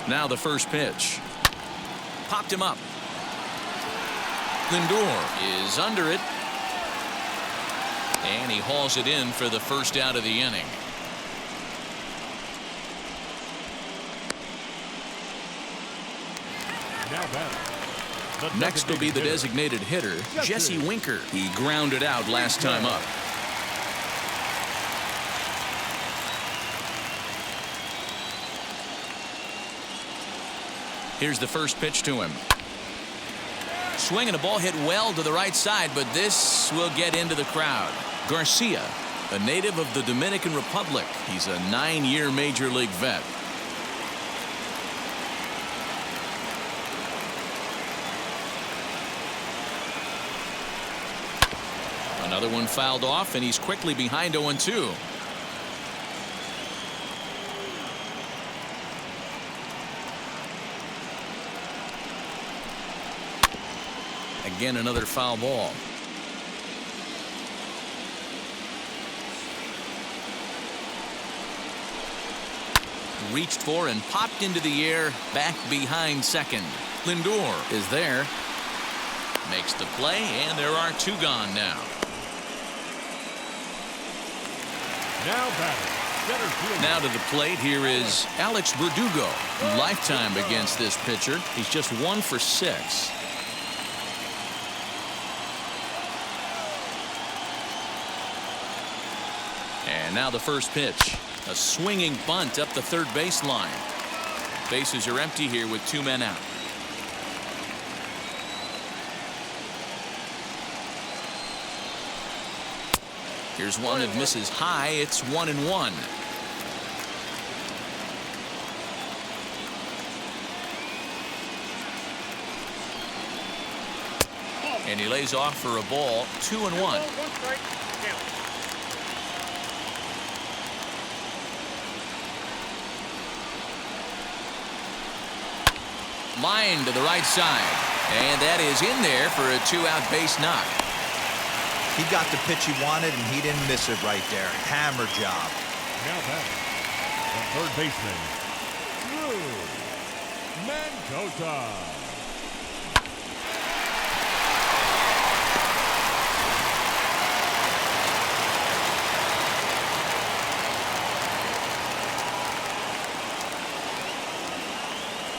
Speaker 1: Now the first pitch. Popped him up. Lindor is under it. And he hauls it in for the first out of the inning. Next will be the designated hitter, Jesse Winker. He grounded out last time up. Here's the first pitch to him. Swing and a ball hit well to the right side, but this will get into the crowd. Garcia, a native of the Dominican Republic. He's a 9-year major league vet. Another one fouled off, and he's quickly behind 0-2. Again, another foul ball. Reached for and popped into the air, back behind second. Lindor is there. Makes the play, and there are 2 gone now. Now to the plate, here is Alex Verdugo. Lifetime against this pitcher. He's just 1 for 6. And now the first pitch. A swinging bunt up the third baseline. Bases are empty here with 2 men out. Here's one that misses high. It's 1-1. And he lays off for a ball. 2-1. Line to the right side, and that is in there for a 2-out base knock.
Speaker 4: He got the pitch he wanted, and he didn't miss it right there. Hammer job.
Speaker 3: Now batting, the third baseman, Drew Mendoza.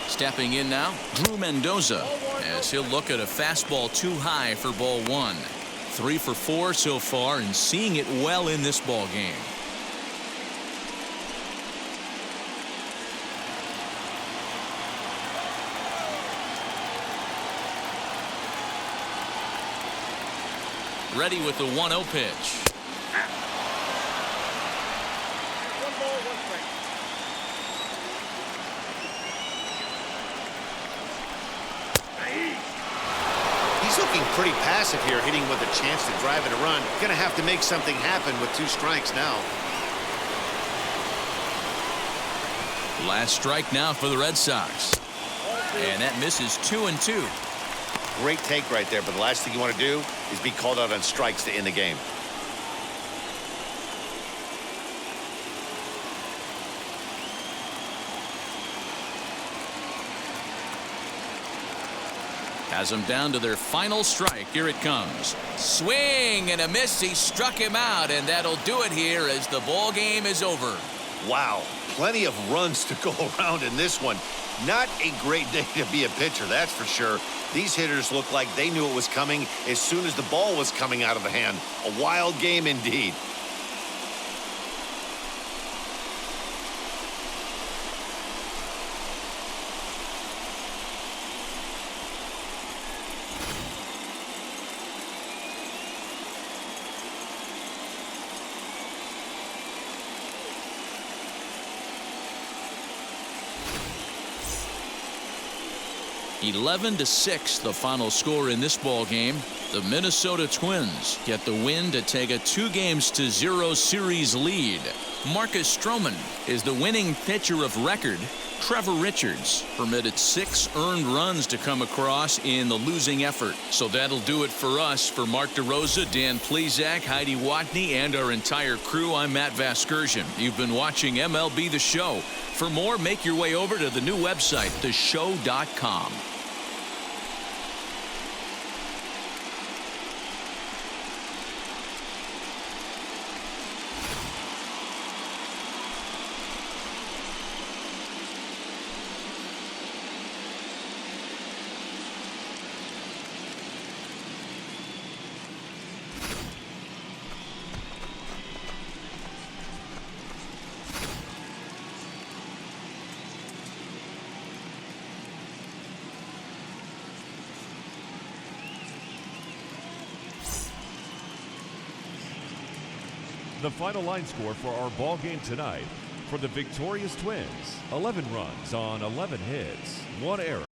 Speaker 1: Stepping in now, Drew Mendoza, as he'll look at a fastball too high for ball 1. 3 for 4 so far, and seeing it well in this ball game. Ready with the 1-0 pitch.
Speaker 2: He's looking pretty passive here, hitting with a chance to drive in a run. Gonna have to make something happen with 2 strikes now.
Speaker 1: Last strike now for the Red Sox. And that misses 2-2.
Speaker 2: Great take right there, but the last thing you want to do is be called out on strikes to end the game.
Speaker 1: Has them down to their final strike. Here it comes. Swing and a miss. He struck him out, and that'll do it here as the ball game is over.
Speaker 2: Wow, plenty of runs to go around in this one. Not a great day to be a pitcher, that's for sure. These hitters look like they knew it was coming as soon as the ball was coming out of the hand. A wild game indeed.
Speaker 1: 11-6 the final score in this ball game. The Minnesota Twins get the win to take a 2-0 series lead. Marcus Stroman is the winning pitcher of record. Trevor Richards permitted 6 earned runs to come across in the losing effort. So that'll do it for us. For Mark DeRosa, Dan Plezak, Heidi Watney, and our entire crew, I'm Matt Vasgersian. You've been watching MLB The Show. For more, make your way over to the new website, theshow.com.
Speaker 3: The final line score for our ball game tonight: for the victorious Twins, 11 runs on 11 hits, 1 error.